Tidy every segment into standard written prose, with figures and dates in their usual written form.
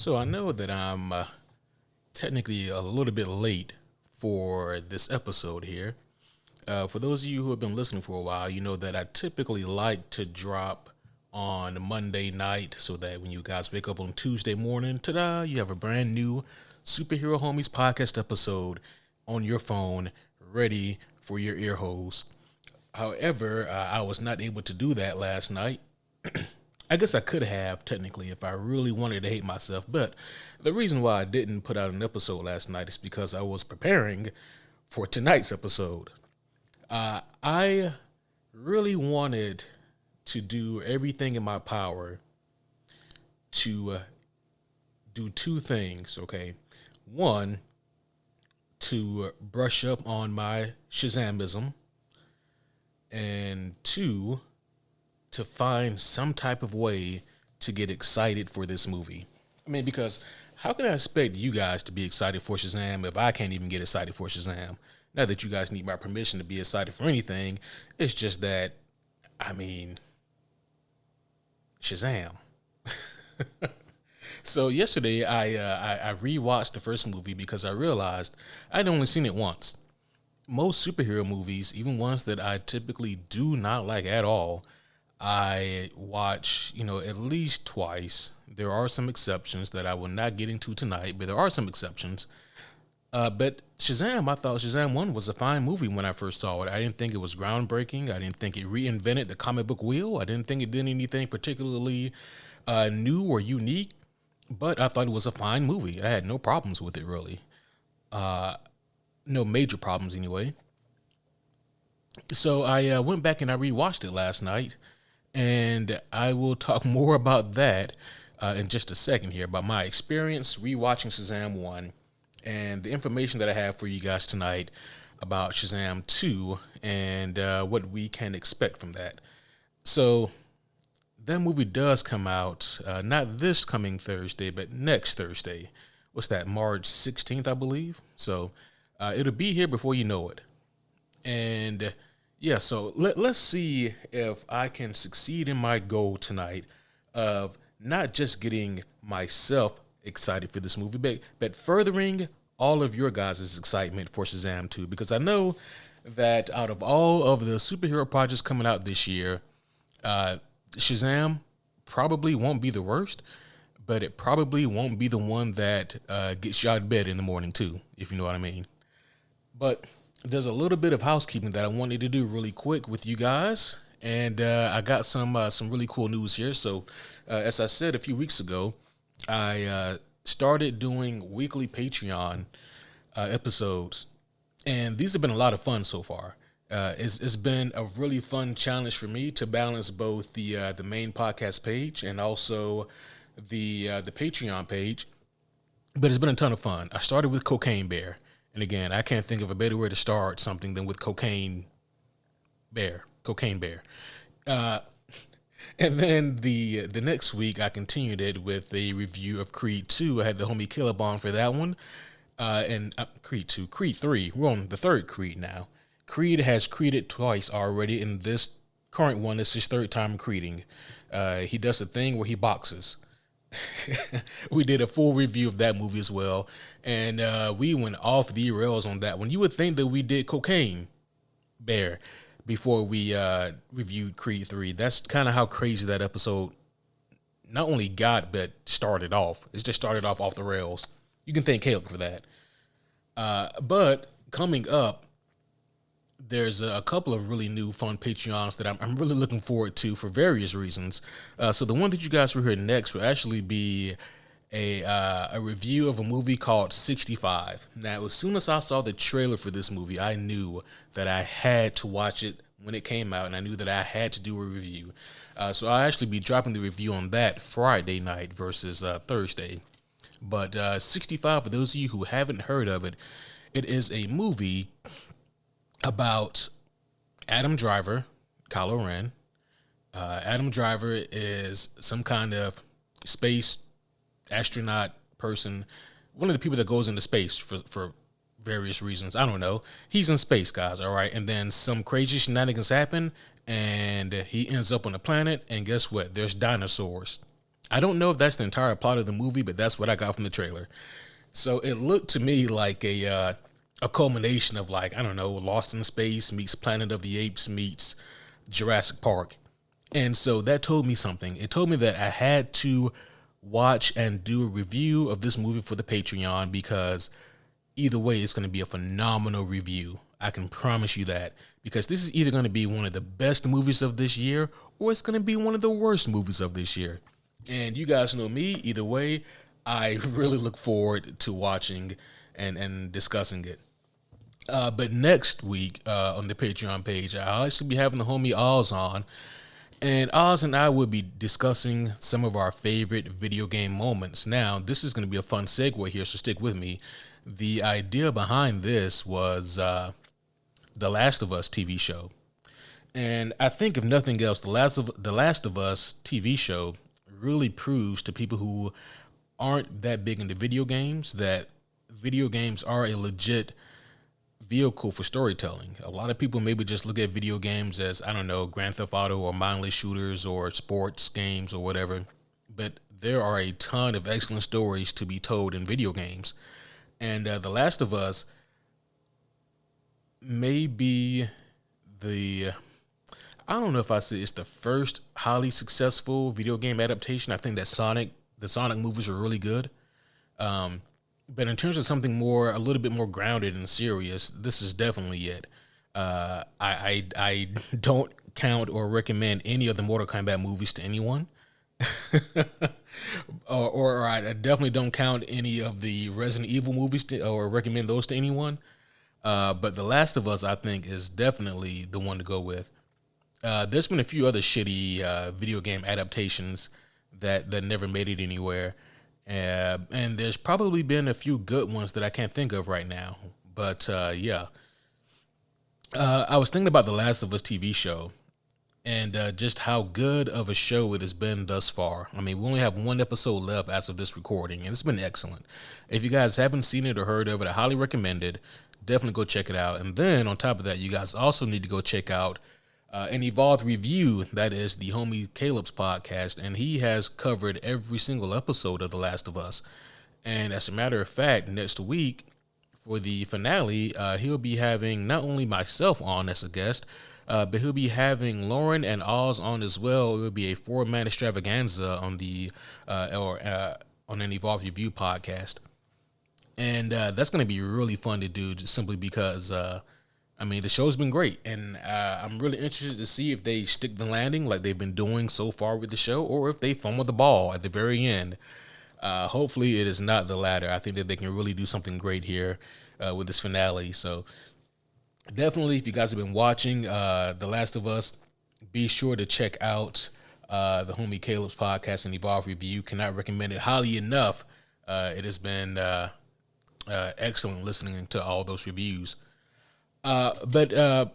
So I know that I'm technically a little bit late for this episode here. For those of you who have been listening for a while, you know that I typically like to drop on Monday night so that when you guys wake up on Tuesday morning, ta-da, you have a brand new Superhero Homies podcast episode on your phone ready for your ear holes. However, I was not able to do that last night. I guess I could have technically if I really wanted to hate myself, but the reason why I didn't put out an episode last night is because I was preparing for tonight's episode. I really wanted to do everything in my power to do two things, okay? One, to brush up on my Shazamism, and two, to find some type of way to get excited for this movie. I mean, because how can I expect you guys to be excited for Shazam if I can't even get excited for Shazam? Not that you guys need my permission to be excited for anything. It's just that, I mean, Shazam. So yesterday I rewatched the first movie because I realized I'd only seen it once. Most superhero movies, even ones that I typically do not like at all, I watch, at least twice. There are some exceptions that I will not get into tonight, but there are some exceptions. But Shazam, I thought Shazam 1 was a fine movie when I first saw it. I didn't think it was groundbreaking. I didn't think it reinvented the comic book wheel. I didn't think it did anything particularly new or unique, but I thought it was a fine movie. I had no problems with it, really. No major problems, anyway. So I went back and I rewatched it last night, and I will talk more about that in just a second here, about my experience rewatching Shazam 1 and the information that I have for you guys tonight about Shazam 2 and what we can expect from that. So that movie does come out, not this coming Thursday, but next Thursday. What's that, March 16th, I believe? So it'll be here before you know it. And yeah, so let's see if I can succeed in my goal tonight of not just getting myself excited for this movie, but furthering all of your guys' excitement for Shazam 2. Because I know that out of all of the superhero projects coming out this year, Shazam probably won't be the worst, but it probably won't be the one that gets you out of bed in the morning too, if you know what I mean. But there's a little bit of housekeeping that I wanted to do really quick with you guys, and I got some really cool news here. So, as I said a few weeks ago, I started doing weekly Patreon episodes, and these have been a lot of fun so far. It's been a really fun challenge for me to balance both the main podcast page and also the Patreon page, but it's been a ton of fun. I started with Cocaine Bear. And again, I can't think of a better way to start something than with Cocaine Bear. And then the next week, I continued it with a review of Creed 2. I had the homie Caleb on for that one. And Creed 2, Creed 3. We're on the third Creed now. Creed has creeded twice already. In this current one, it's his third time creeding. He does a thing where he boxes. We did a full review of that movie as well, and we went off the rails on that one. You would think that we did Cocaine Bear before we reviewed Creed 3. That's kind of how crazy that episode not only got, but started off. It just started off the rails. You can thank Caleb for that. But coming up, there's a couple of really new fun Patreons that I'm really looking forward to for various reasons. So the one that you guys will hear next will actually be a review of a movie called 65. Now, as soon as I saw the trailer for this movie, I knew that I had to watch it when it came out, and I knew that I had to do a review. So I'll actually be dropping the review on that Friday night versus Thursday. But 65, for those of you who haven't heard of it, it is a movie about Adam Driver, Kylo Ren. Adam Driver is some kind of space astronaut person, one of the people that goes into space for various reasons. I don't know. He's in space, guys, all right? And then some crazy shenanigans happen, and he ends up on a planet, and guess what? There's dinosaurs. I don't know if that's the entire plot of the movie, but that's what I got from the trailer. So it looked to me like a culmination of, like, I don't know, Lost in Space meets Planet of the Apes meets Jurassic Park. And so that told me something. It told me that I had to watch and do a review of this movie for the Patreon, because either way, it's going to be a phenomenal review. I can promise you that, because this is either going to be one of the best movies of this year, or it's going to be one of the worst movies of this year. And you guys know me. Either way, I really look forward to watching and discussing it. But next week on the Patreon page, I'll actually be having the homie Oz on. And Oz and I will be discussing some of our favorite video game moments. Now, this is going to be a fun segue here, so stick with me. The idea behind this was The Last of Us TV show. And I think, if nothing else, The Last of Us TV show really proves to people who aren't that big into video games that video games are a legit vehicle for storytelling. A lot of people maybe just look at video games as, I don't know, Grand Theft Auto or mindless shooters or sports games or whatever. But there are a ton of excellent stories to be told in video games. And The Last of Us may be I don't know if I say it's the first highly successful video game adaptation. I think that the Sonic movies are really good. But in terms of something a little bit more grounded and serious, this is definitely it. I don't count or recommend any of the Mortal Kombat movies to anyone. or I definitely don't count any of the Resident Evil movies or recommend those to anyone. But The Last of Us, I think, is definitely the one to go with. There's been a few other shitty video game adaptations that never made it anywhere. And there's probably been a few good ones that I can't think of right now. But yeah. I was thinking about The Last of Us TV show and just how good of a show it has been thus far. I mean, we only have one episode left as of this recording, and it's been excellent. If you guys haven't seen it or heard of it, I highly recommend it. Definitely go check it out. And then on top of that, you guys also need to go check out an Evolved Review. That is the homie Caleb's podcast, and he has covered every single episode of The Last of Us. And as a matter of fact, next week for the finale, he'll be having not only myself on as a guest, but he'll be having Lauren and Oz on as well. It will be a 4-man extravaganza on the on an Evolved Review podcast, and that's going to be really fun to do, just simply because. I mean, the show's been great, and I'm really interested to see if they stick the landing like they've been doing so far with the show, or if they fumble the ball at the very end. Hopefully, it is not the latter. I think that they can really do something great here with this finale. So, definitely, if you guys have been watching The Last of Us, be sure to check out the homie Caleb's podcast and Evolve Review. Cannot recommend it highly enough. It has been excellent listening to all those reviews. Yeah,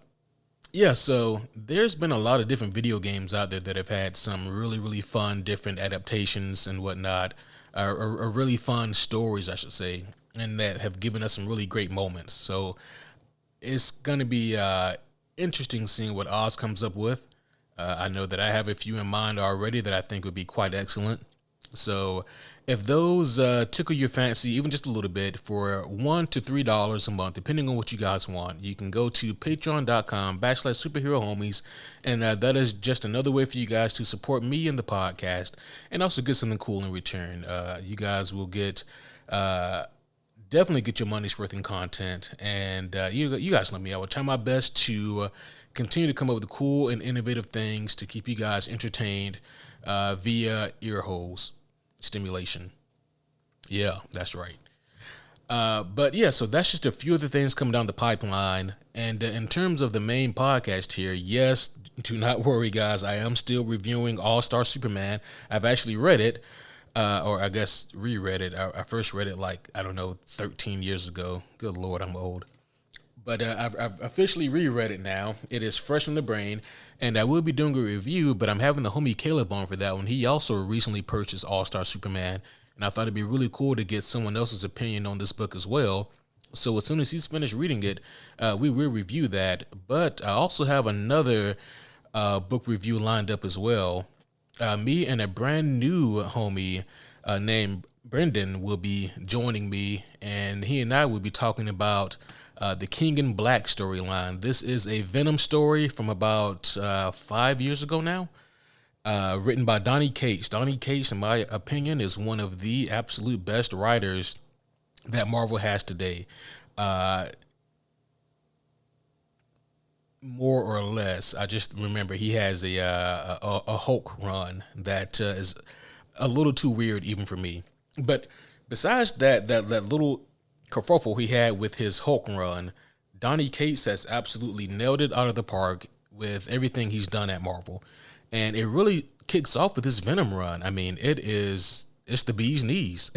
so there's been a lot of different video games out there that have had some really, really fun, different adaptations and whatnot, or really fun stories, I should say, and that have given us some really great moments. So it's going to be interesting seeing what Oz comes up with. I know that I have a few in mind already that I think would be quite excellent. So if those tickle your fancy, even just a little bit, for $1 to $3 a month, depending on what you guys want, you can go to patreon.com/superherohomies. And that is just another way for you guys to support me and the podcast and also get something cool in return. You guys will get, definitely get your money's worth in content. And you guys know me. I will try my best to continue to come up with cool and innovative things to keep you guys entertained via ear holes. Stimulation. Yeah, that's right. But yeah, so that's just a few of the things coming down the pipeline. And in terms of the main podcast here, yes, do not worry, guys. I am still reviewing All-Star Superman. I've actually read it, or I guess reread it. I first read it 13 years ago. Good Lord, I'm old. But I've officially reread it now. It is fresh in the brain, and I will be doing a review, but I'm having the homie Caleb on for that one. He also recently purchased All-Star Superman, and I thought it'd be really cool to get someone else's opinion on this book as well. So as soon as he's finished reading it, we will review that. But I also have another book review lined up as well. Me and a brand new homie named Brendan will be joining me, and he and I will be talking about the King in Black storyline. This is a Venom story from about 5 years ago now, written by Donnie Cates. Donnie Cates, in my opinion, is one of the absolute best writers that Marvel has today. Uh, More or less, I just remember he has a Hulk run that is a little too weird even for me. But besides that little kerfuffle he had with his Hulk run, Donnie Cates has absolutely nailed it out of the park with everything he's done at Marvel, and it really kicks off with his Venom run. I mean, it's the bee's knees.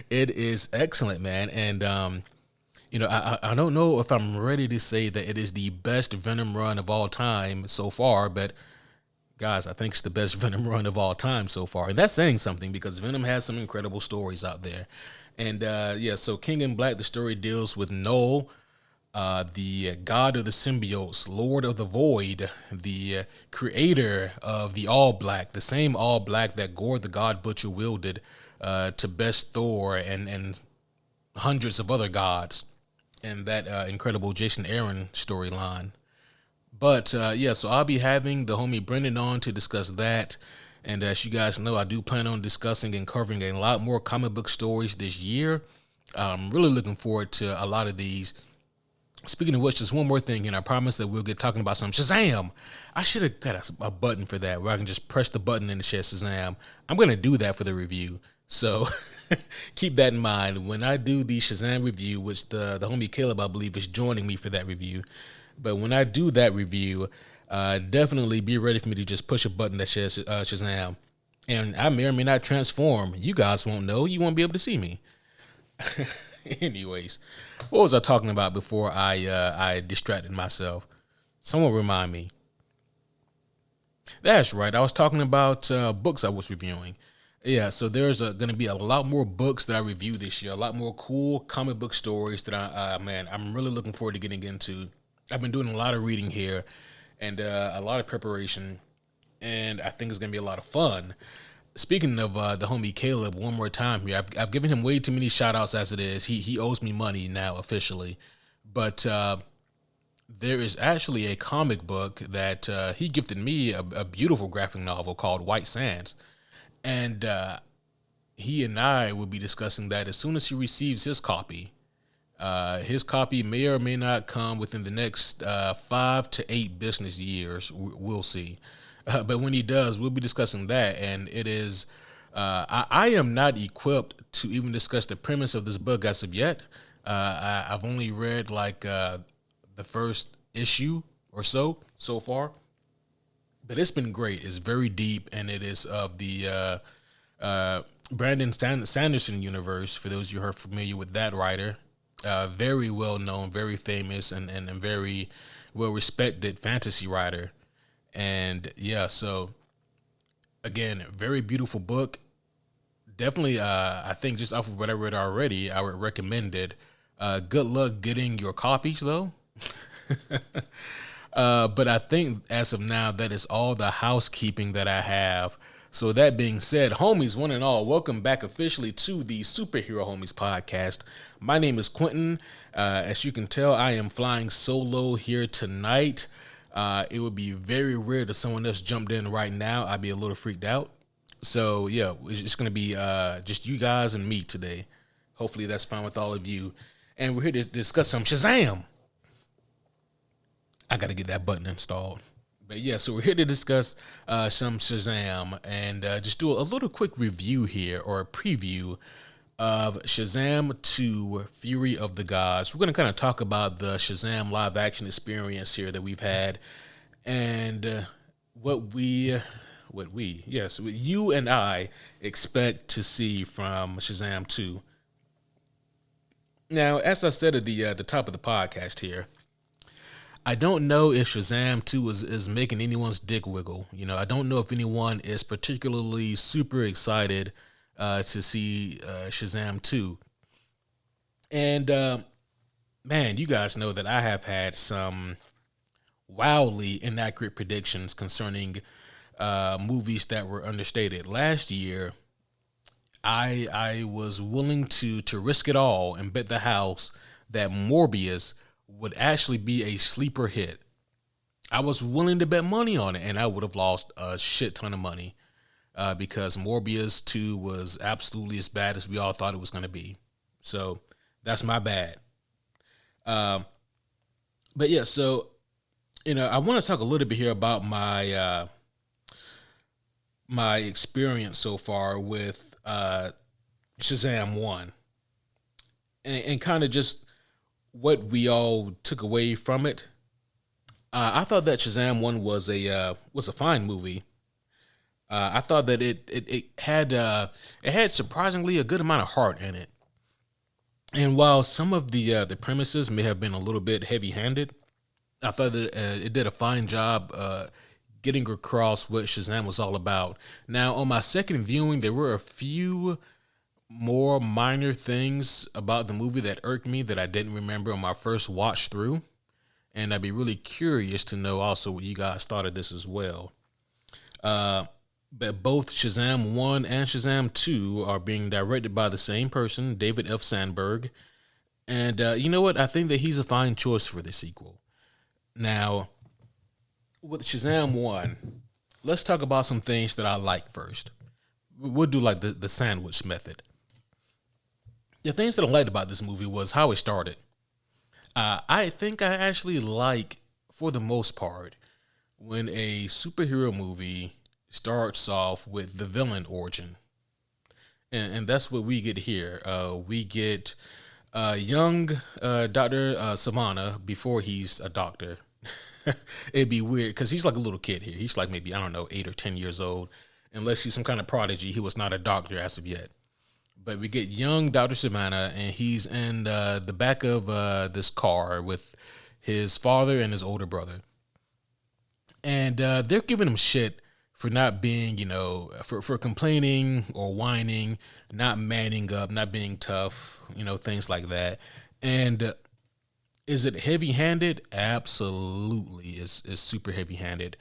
It is excellent, man, and I don't know if I'm ready to say that it is the best Venom run of all time so far, but guys, I think it's the best Venom run of all time so far. And that's saying something because Venom has some incredible stories out there. And yeah, so King in Black, the story deals with Null, the god of the symbiotes, Lord of the Void, the creator of the All Black, the same All Black that Gore the God Butcher wielded to best Thor and hundreds of other gods in that incredible Jason Aaron storyline. But yeah, so I'll be having the homie Brendan on to discuss that. And as you guys know, I do plan on discussing and covering a lot more comic book stories this year. I'm really looking forward to a lot of these. Speaking of which, just one more thing, and I promise that we'll get talking about some Shazam. I should have got a button for that where I can just press the button and it says Shazam. I'm going to do that for the review. So keep that in mind. When I do the Shazam review, which the homie Caleb, I believe, is joining me for that review. But when I do that review, definitely be ready for me to just push a button that says Shazam. And I may or may not transform. You guys won't know. You won't be able to see me. Anyways, what was I talking about before I distracted myself? Someone remind me. That's right. I was talking about books I was reviewing. Yeah, so there's going to be a lot more books that I review this year. A lot more cool comic book stories that I'm really looking forward to getting into. I've been doing a lot of reading here and a lot of preparation, and I think it's going to be a lot of fun. Speaking of the homie Caleb, one more time here, I've given him way too many shout outs as it is. He owes me money now officially. But there is actually a comic book that he gifted me a beautiful graphic novel called White Sands. And he and I will be discussing that as soon as he receives his copy. His copy may or may not come within the next 5 to 8 business years. We'll see. But when he does, we'll be discussing that. And it is, I am not equipped to even discuss the premise of this book as of yet. I've only read like the first issue or so far. But it's been great. It's very deep, and it is of the Brandon Sanderson universe, for those of you who are familiar with that writer. Very well known, very famous, and very well respected fantasy writer. And yeah, so again, very beautiful book. Definitely, I think just off of what I read already, I would recommend it. Good luck getting your copies, though. But I think as of now, that is all the housekeeping that I have. So that being said, homies, one and all, welcome back officially to the Superhero Homies podcast. My name is Quentin. As you can tell, I am flying solo here tonight. It would be very weird if someone else jumped in right now. I'd be a little freaked out. So yeah, it's just going to be just you guys and me today. Hopefully that's fine with all of you. And we're here to discuss some Shazam. I got to get that button installed. But yeah, so we're here to discuss some Shazam and just do a little quick review here, or a preview of Shazam 2 Fury of the Gods. We're going to kind of talk about the Shazam live action experience here that we've had, and what you and I expect to see from Shazam 2. Now, as I said at the top of the podcast here, I don't know if Shazam 2 is making anyone's dick wiggle. You know, I don't know if anyone is particularly super excited to see Shazam 2. And, man, you guys know that I have had some wildly inaccurate predictions concerning movies that were understated. Last year, I was willing to risk it all and bet the house that Morbius would actually be a sleeper hit. I was willing to bet money on it, and I would have lost a shit ton of money because Morbius 2 was absolutely as bad as we all thought it was going to be. So that's my bad. Um, but yeah, so I want to talk a little bit here about my experience so far with Shazam 1 and kind of just what we all took away from it. I thought that Shazam 1 was a fine movie. I thought that it had surprisingly a good amount of heart in it. And while some of the premises may have been a little bit heavy handed, I thought that it did a fine job getting across what Shazam was all about. Now, on my second viewing, there were a few more minor things about the movie that irked me that I didn't remember on my first watch through. And I'd be really curious to know also what you guys thought of this as well. Uh, but both Shazam 1 and Shazam 2 are being directed by the same person, David F. Sandberg. And you know what? I think that he's a fine choice for the sequel. Now, with Shazam 1, let's talk about some things that I like first. We'll do like the sandwich method. The things that I liked about this movie was how it started. I think I actually like, for the most part, when a superhero movie starts off with the villain origin. And that's what we get here. We get young Dr. Savannah before he's a doctor. It'd be weird because he's like a little kid here. He's like maybe, I don't know, 8 or 10 years old. Unless he's some kind of prodigy, he was not a doctor as of yet. But we get young Dr. Savannah, and he's in the back of this car with his father and his older brother. And they're giving him shit for not being, for complaining or whining, not manning up, not being tough, things like that. And is it heavy handed? Absolutely. It's super heavy handed.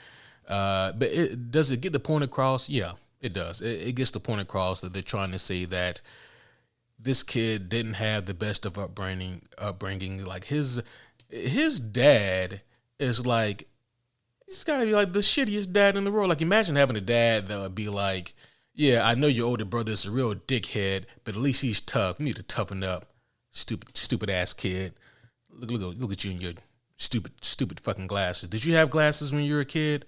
But does it get the point across? Yeah, it does. It gets the point across that they're trying to say that this kid didn't have the best of upbringing. Like his dad is like, he's got to be like the shittiest dad in the world. Like imagine having a dad that would be like, yeah, I know your older brother is a real dickhead, but at least he's tough. You need to toughen up, stupid ass kid. Look at you in your stupid fucking glasses. Did you have glasses when you were a kid?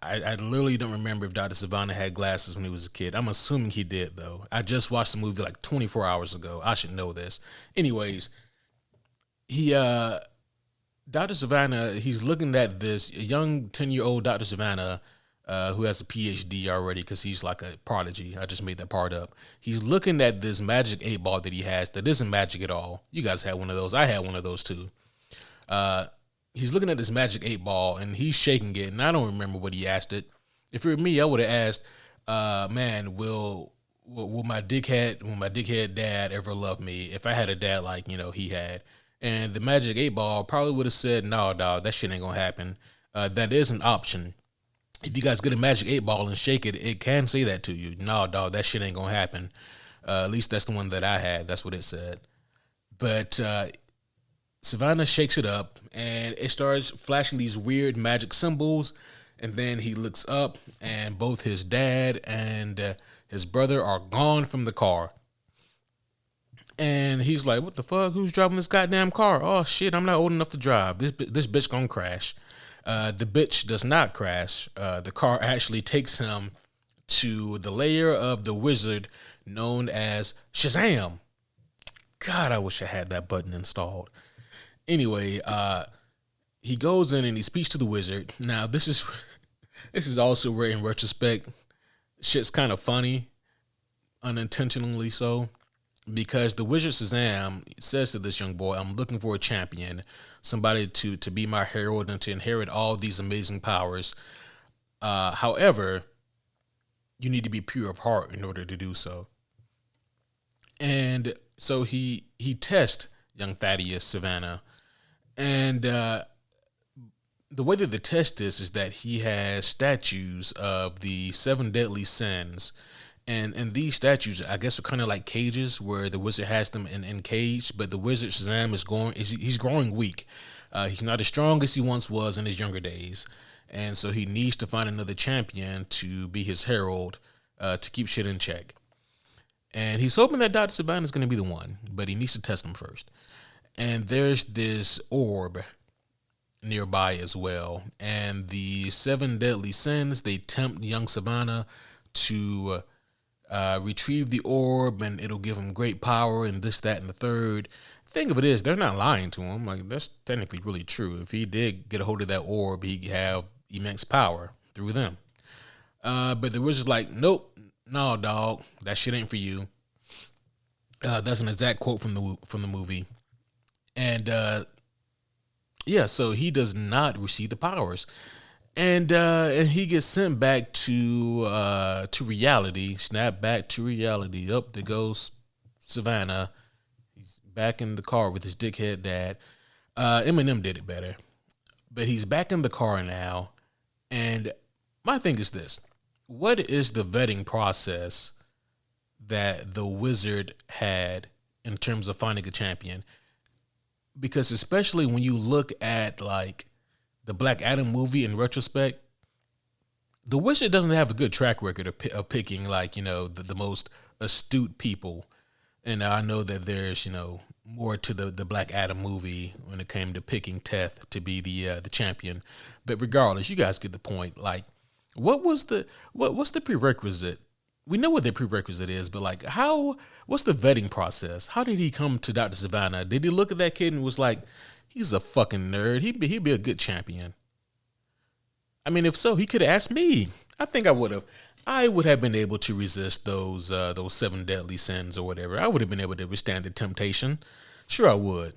I literally don't remember if Dr. Savannah had glasses when he was a kid. I'm assuming he did, though. I just watched the movie like 24 hours ago. I should know this. Anyways, he Dr. Savannah, he's looking at this young 10-year-old Dr. Savannah who has a PhD already because he's like a prodigy. I just made that part up. He's looking at this magic 8 ball that he has that isn't magic at all. You guys had one of those. I had one of those too. He's looking at this magic 8 ball and he's shaking it, and I don't remember what he asked it. If it were me, I would have asked, man, will my dickhead dad ever love me if I had a dad like, he had? And the magic 8 ball probably would have said, no, dog, that shit ain't gonna happen. That is an option. If you guys get a magic 8 ball and shake it, it can say that to you. No, dog, that shit ain't gonna happen. At least that's the one that I had. That's what it said. But Savannah shakes it up and it starts flashing these weird magic symbols. And then he looks up and both his dad and his brother are gone from the car. And he's like, what the fuck? Who's driving this goddamn car? Oh, shit, I'm not old enough to drive. This bitch gonna crash. The bitch does not crash. The car actually takes him to the lair of the wizard known as Shazam. God, I wish I had that button installed. Anyway, he goes in and he speaks to the wizard. Now, this is also where, in retrospect, shit's kind of funny, unintentionally so. Because the wizard Shazam says to this young boy, I'm looking for a champion, somebody to be my herald and to inherit all these amazing powers. However, you need to be pure of heart in order to do so. And so he tests young Thaddeus Savannah. And the way that they test this is that he has statues of the seven deadly sins. And these statues, I guess, are kind of like cages where the wizard has them in cage, but the wizard Shazam he's growing weak. He's not as strong as he once was in his younger days, and so he needs to find another champion to be his herald, to keep shit in check. And he's hoping that Dr. Savannah is going to be the one, but he needs to test him first. And there's this orb nearby as well. And the seven deadly sins, they tempt young Savannah to retrieve the orb, and it'll give him great power and this, that, and the third. Thing of it is, they're not lying to him. Like, that's technically really true. If he did get a hold of that orb, he'd have immense power through them. But the wizard's like, nope, no, dog, that shit ain't for you. That's an exact quote from the movie. And yeah, so he does not receive the powers, and he gets sent back to reality, snap back to reality. Up there goes Savannah. He's back in the car with his dickhead dad. Eminem did it better, but he's back in the car now. And my thing is this: what is the vetting process that the wizard had in terms of finding a champion? Because especially when you look at like the Black Adam movie in retrospect, the wizard doesn't have a good track record of picking like, the most astute people. And I know that there's, more to the Black Adam movie when it came to picking Teth to be the champion. But regardless, you guys get the point. Like, what's the prerequisite? We know what the prerequisite is, but like, what's the vetting process? How did he come to Dr. Savannah? Did he look at that kid and was like, he's a fucking nerd. He'd be a good champion. I mean, if so, he could have asked me. I think I would have. I would have been able to resist those seven deadly sins or whatever. I would have been able to withstand the temptation. Sure, I would.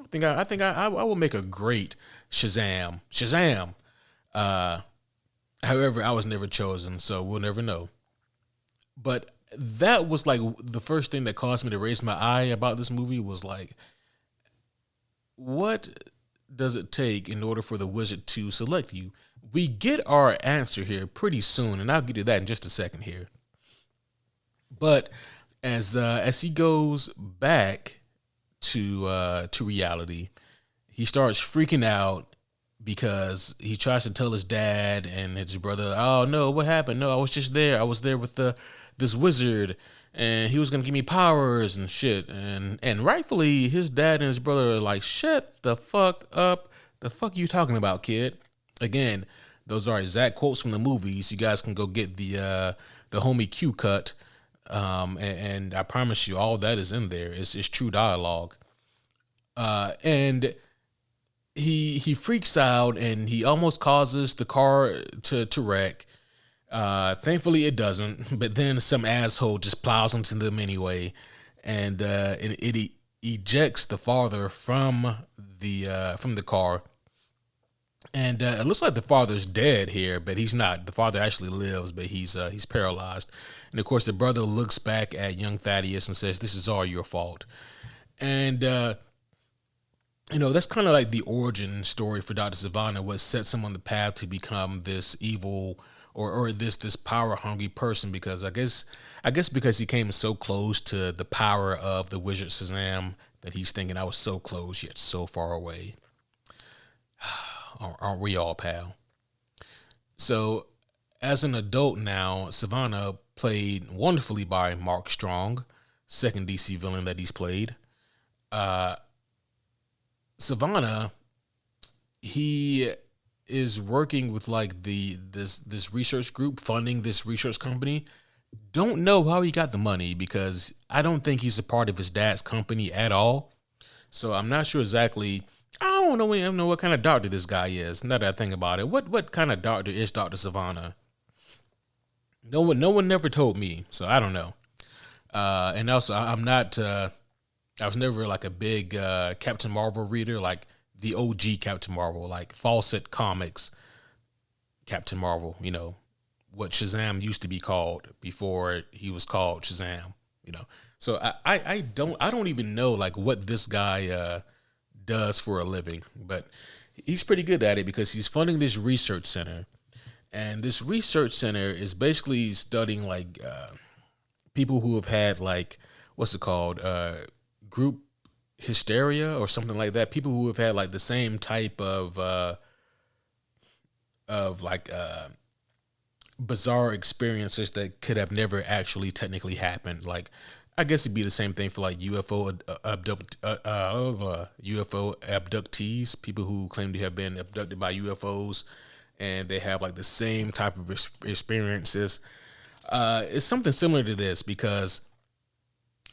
I think I would make a great Shazam. Shazam. However, I was never chosen, so we'll never know. But that was like the first thing that caused me to raise my eye about this movie was like, what does it take in order for the wizard to select you? We get our answer here pretty soon, and I'll get to that in just a second here. But as he goes back to reality, he starts freaking out because he tries to tell his dad and his brother, "Oh no, what happened? No, I was just there. I was there with this wizard, and he was gonna give me powers and shit." And rightfully, his dad and his brother are like, "Shut the fuck up! The fuck you talking about, kid?" Again, those are exact quotes from the movies. You guys can go get the homie Q cut, and I promise you, all that is in there. It's true dialogue, and he freaks out and he almost causes the car to wreck. Thankfully it doesn't, but then some asshole just plows into them anyway, and it ejects the father from the car. And it looks like the father's dead here, but he's not. The father actually lives, but he's paralyzed. And of course, the brother looks back at young Thaddeus and says, "This is all your fault." And that's kind of like the origin story for Dr. Savannah, what sets him on the path to become this evil or this power hungry person, because I guess because he came so close to the power of the wizard Shazam that he's thinking, I was so close yet so far away. Aren't we all, pal? So as an adult now, Savannah, played wonderfully by Mark Strong, second DC villain that he's played. Savannah, he is working with like this research group funding this research company. Don't know how he got the money because I don't think he's a part of his dad's company at all. So I'm not sure exactly. I don't know what kind of doctor this guy is. Now that I think about it, what kind of doctor is Dr. Savannah? No one never told me, so I don't know. And also, I'm not. I was never like a big Captain Marvel reader, like the OG Captain Marvel, like Fawcett Comics Captain Marvel. What Shazam used to be called before he was called Shazam. So I don't even know like what this guy does for a living, but He's pretty good at it because he's funding this research center, and this research center is basically studying like people who have had like what's it called group hysteria or something like that. People who have had like the same type of like bizarre experiences that could have never actually technically happened. Like, I guess it'd be the same thing for like UFO abductees, people who claim to have been abducted by UFOs, and they have like the same type of experiences. It's something similar to this because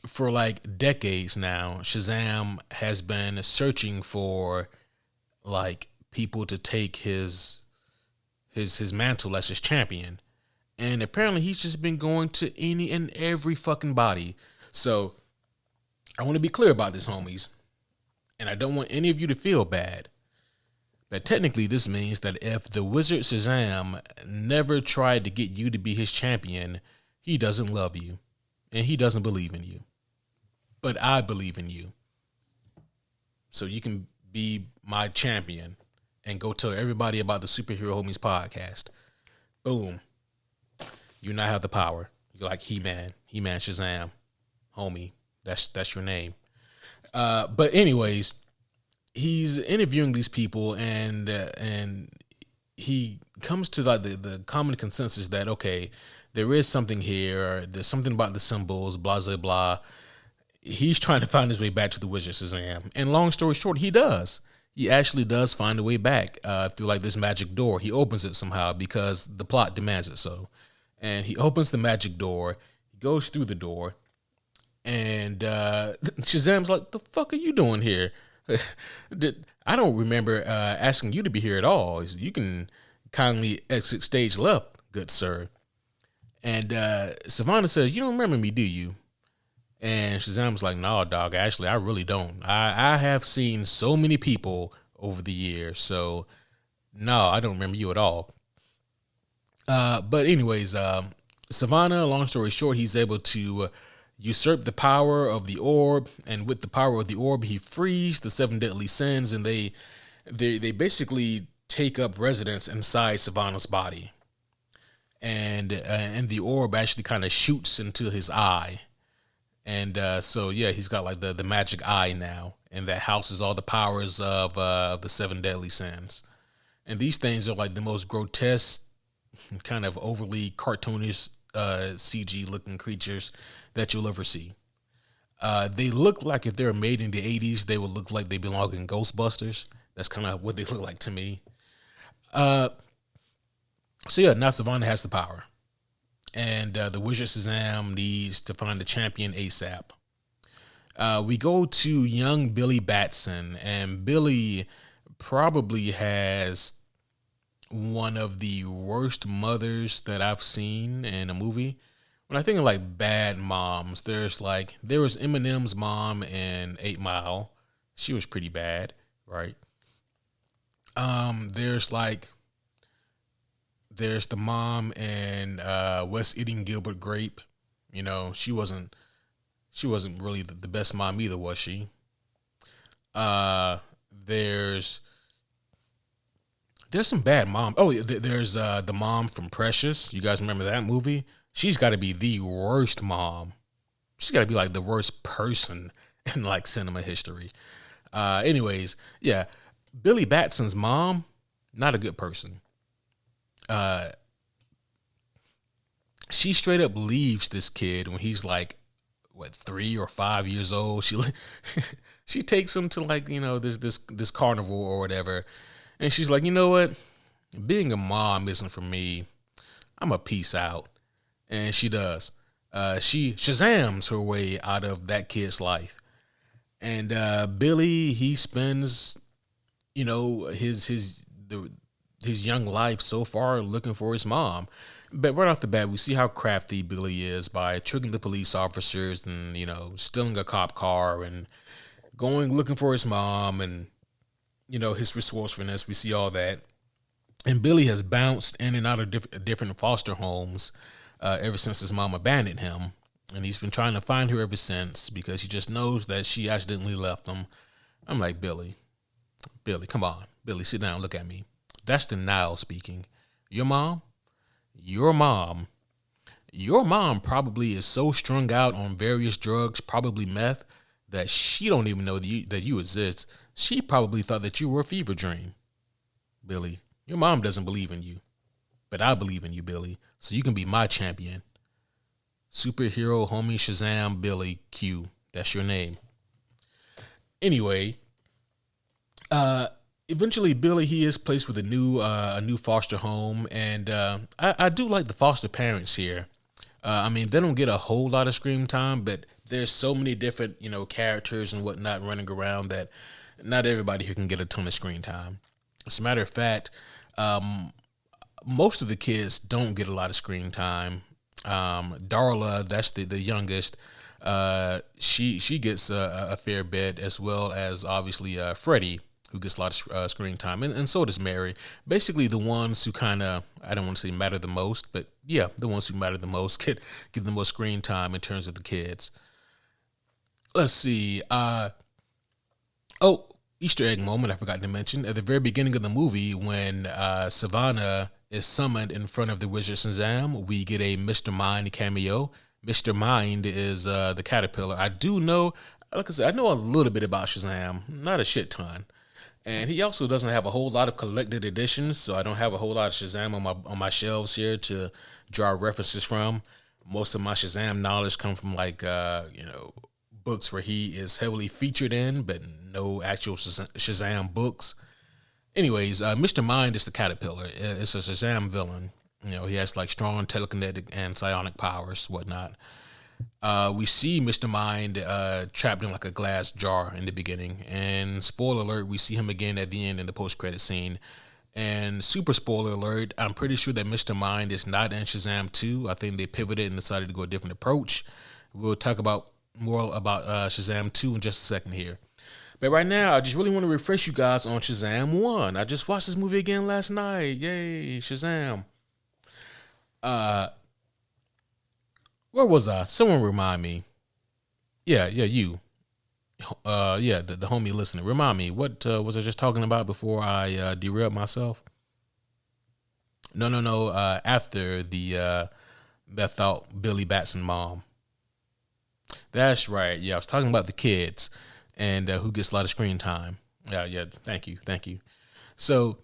for like decades now, Shazam has been searching for like people to take his mantle as his champion. And apparently he's just been going to any and every fucking body. So I want to be clear about this, homies. And I don't want any of you to feel bad. But technically this means that if the wizard Shazam never tried to get you to be his champion, he doesn't love you. And he doesn't believe in you. But I believe in you. So you can be my champion and go tell everybody about the Superhero Homies podcast. Boom. You now have the power. You're like He-Man Shazam, homie. That's your name. But anyways, he's interviewing these people, and he comes to like the common consensus that okay, there is something here. There's something about the symbols, blah blah blah. He's trying to find his way back to the wizard Shazam, and long story short, he does. He actually does find a way back through like this magic door. He opens it somehow because the plot demands it so. And he opens the magic door. He goes through the door. And Shazam's like, the fuck are you doing here? I don't remember asking you to be here at all. You can kindly exit stage left, good sir. And Savannah says, you don't remember me, do you? And Shazam's like, no, dog, actually, I really don't. I have seen so many people over the years. So, no, I don't remember you at all. But anyways, Savannah, long story short, he's able to usurp the power of the orb, and with the power of the orb, he frees the seven deadly sins, and they basically take up residence inside Savannah's body, and the orb actually kind of shoots into his eye, and so yeah, he's got like the magic eye now, and that houses all the powers of the seven deadly sins, and these things are like the most grotesque, kind of overly cartoonish CG looking creatures that you'll ever see. They look like if they're made in the 80s, they would look like they belong in Ghostbusters. That's kind of what they look like to me. So yeah, now Savannah has the power. And the Wizard Shazam needs to find the champion ASAP. We go to young Billy Batson, and Billy probably has one of the worst mothers that I've seen in a movie. When I think of like bad moms, there was Eminem's mom in 8 Mile. She was pretty bad, right? There's the mom in West Eating Gilbert Grape. You know, she wasn't really the best mom either, was she? There's some bad mom. Oh, there's the mom from Precious. You guys remember that movie? She's got to be the worst mom. She's got to be like the worst person in like cinema history. Anyways, yeah, Billy Batson's mom, not a good person. She straight up leaves this kid when he's like, what, 3 or 5 years old. She takes him to like, you know, this carnival or whatever. And she's like, you know what? Being a mom isn't for me. I'm a peace out. And she does. She Shazams her way out of that kid's life. And Billy, he spends, you know, his young life so far looking for his mom. But right off the bat, we see how crafty Billy is by tricking the police officers and, you know, stealing a cop car and going looking for his mom, and you know, his resourcefulness. We see all that. And Billy has bounced in and out of different foster homes ever since his mom abandoned him. And he's been trying to find her ever since because he just knows that she accidentally left him. I'm like, Billy, come on. Billy, sit down. Look at me. That's denial speaking. Your mom, your mom, your mom probably is so strung out on various drugs, probably meth, that she don't even know that you exist. She probably thought that you were a fever dream. Billy, your mom doesn't believe in you, but I believe in you, Billy. So you can be my champion. Superhero homie Shazam Billy Q. That's your name. Anyway, eventually Billy he is placed with a new foster home, and I do like the foster parents here. I mean, they don't get a whole lot of screen time, but there's so many different characters and whatnot running around that not everybody here can get a ton of screen time. As a matter of fact, most of the kids don't get a lot of screen time. Darla, that's the youngest. She gets a fair bit, as well as obviously Freddie, who gets a lot of screen time, and so does Mary. Basically, the ones who kind of, I don't want to say matter the most, but yeah, the ones who matter the most get the most screen time in terms of the kids. Let's see. Oh, Easter egg moment I forgot to mention. At the very beginning of the movie, when Savannah is summoned in front of the Wizard Shazam, we get a Mr. Mind cameo. Mr. Mind is the caterpillar. I do know, like I said, I know a little bit about Shazam, not a shit ton. And he also doesn't have a whole lot of collected editions, so I don't have a whole lot of Shazam on my shelves here to draw references from. Most of my Shazam knowledge come from books where he is heavily featured in, but no actual Shazam books. Anyways, Mr. Mind is the caterpillar. It's a Shazam villain. He has like strong telekinetic and psionic powers, whatnot. We see Mr. Mind trapped in like a glass jar in the beginning, and spoiler alert, we see him again at the end in the post-credit scene. And super spoiler alert, I'm pretty sure that Mr. Mind is not in Shazam 2. I think they pivoted and decided to go a different approach. We'll talk about more about Shazam 2 in just a second here. But right now, I just really want to refresh you guys on Shazam 1. I just watched this movie again last night. Yay, Shazam. Where was I? Someone remind me. Yeah, you. Yeah, the homie listener. Remind me, what was I just talking about before I derailed myself? No. After the Beth out Billy Batson mom. That's right. Yeah, I was talking about the kids and who gets a lot of screen time. Yeah. Thank you. So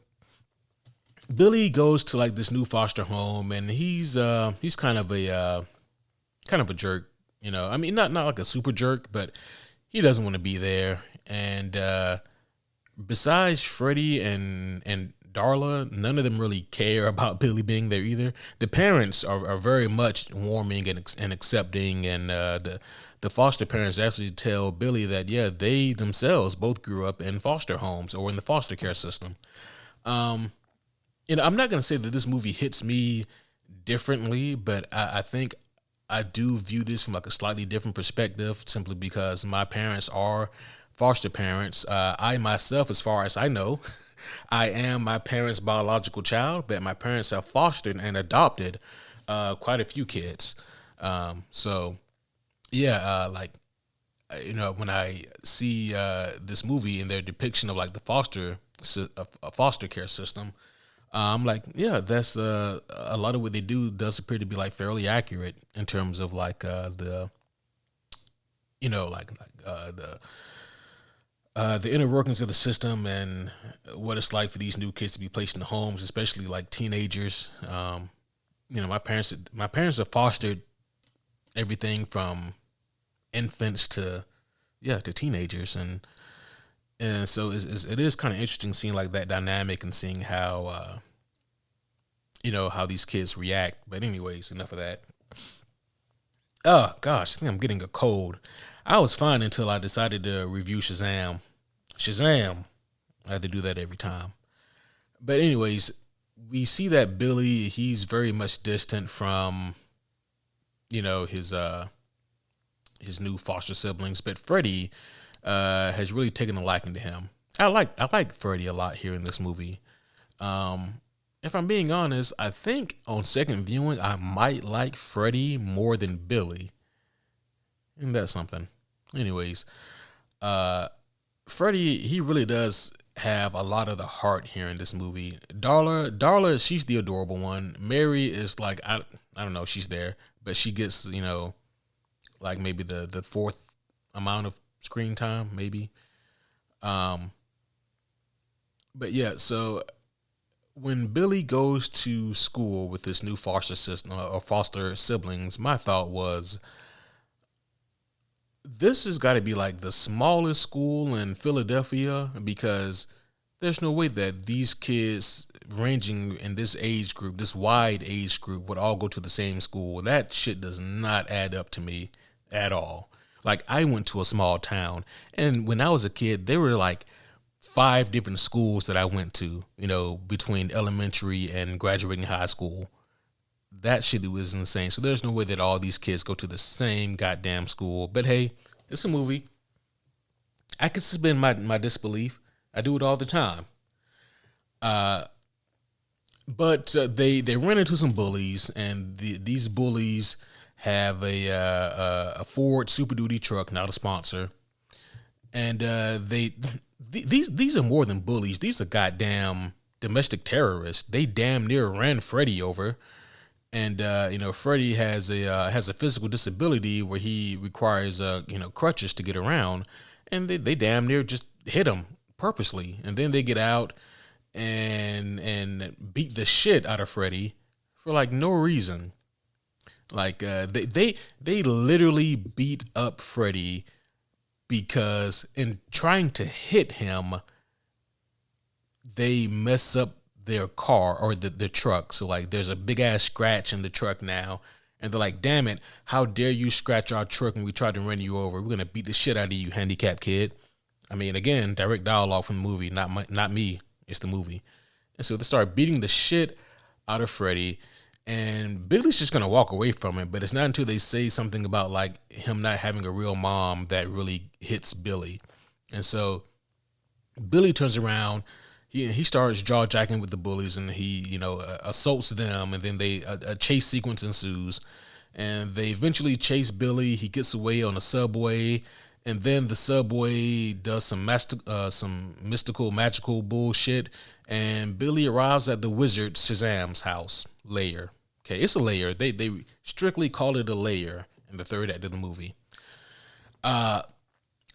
Billy goes to like this new foster home, and he's kind of a jerk. I mean, not like a super jerk, but he doesn't want to be there. And besides Freddie and Darla, none of them really care about Billy being there either. The parents are very much warming and accepting, and the foster parents actually tell Billy that they themselves both grew up in foster homes or in the foster care system. I'm not gonna say that this movie hits me differently, but I think I do view this from like a slightly different perspective, simply because my parents are foster parents. I myself, as far as I know, I am my parents' biological child, but my parents have fostered and adopted quite a few kids. So yeah, when I see this movie and their depiction of like the foster care system, I'm like, yeah, that's a lot of what they do does appear to be like fairly accurate in terms of like the the inner workings of the system and what it's like for these new kids to be placed in homes, especially like teenagers. My parents have fostered everything from infants to teenagers, and so it is kind of interesting seeing like that dynamic and seeing how how these kids react. But anyways, enough of that. Oh gosh, I think I'm getting a cold. I was fine until I decided to review Shazam. Shazam. I had to do that every time. But anyways, we see that Billy, he's very much distant from, his new foster siblings, but Freddie has really taken a liking to him. I like Freddie a lot here in this movie. If I'm being honest, I think on second viewing I might like Freddie more than Billy. And that's something. Anyways, Freddie, he really does have a lot of the heart here in this movie. Darla, she's the adorable one. Mary is like I don't know, she's there, but she gets like maybe the fourth amount of screen time, maybe. Um, but yeah, so when Billy goes to school with his new foster system or foster siblings, my thought was this has got to be like the smallest school in Philadelphia because there's no way that these kids ranging in this age group, this wide age group, would all go to the same school. That shit does not add up to me at all. Like, I went to a small town, and when I was a kid, there were like five different schools that I went to, between elementary and graduating high school. That shit was insane. So there's no way that all these kids go to the same goddamn school. But hey, it's a movie. I can suspend my disbelief. I do it all the time. Uh, but they run into some bullies, and these bullies have a Ford Super Duty truck, not a sponsor, and these are more than bullies. These are goddamn domestic terrorists. They damn near ran Freddie over. And Freddie has a physical disability where he requires crutches to get around, and they damn near just hit him purposely, and then they get out and beat the shit out of Freddie for like no reason. Like they literally beat up Freddie because in trying to hit him, they mess up their car or the truck. So like there's a big ass scratch in the truck now. And they're like, damn it, how dare you scratch our truck when we tried to run you over? We're going to beat the shit out of you, handicapped kid. I mean, again, direct dialogue from the movie, not me. It's the movie. And so they start beating the shit out of Freddie. And Billy's just going to walk away from it. But it's not until they say something about like him not having a real mom that really hits Billy. And so Billy turns around. He starts jaw jacking with the bullies, and he assaults them, and then a chase sequence ensues, and they eventually chase Billy. He gets away on a subway, and then the subway does some mystical magical bullshit, and Billy arrives at the wizard Shazam's house lair. Okay, it's a lair. They strictly call it a lair in the third act of the movie.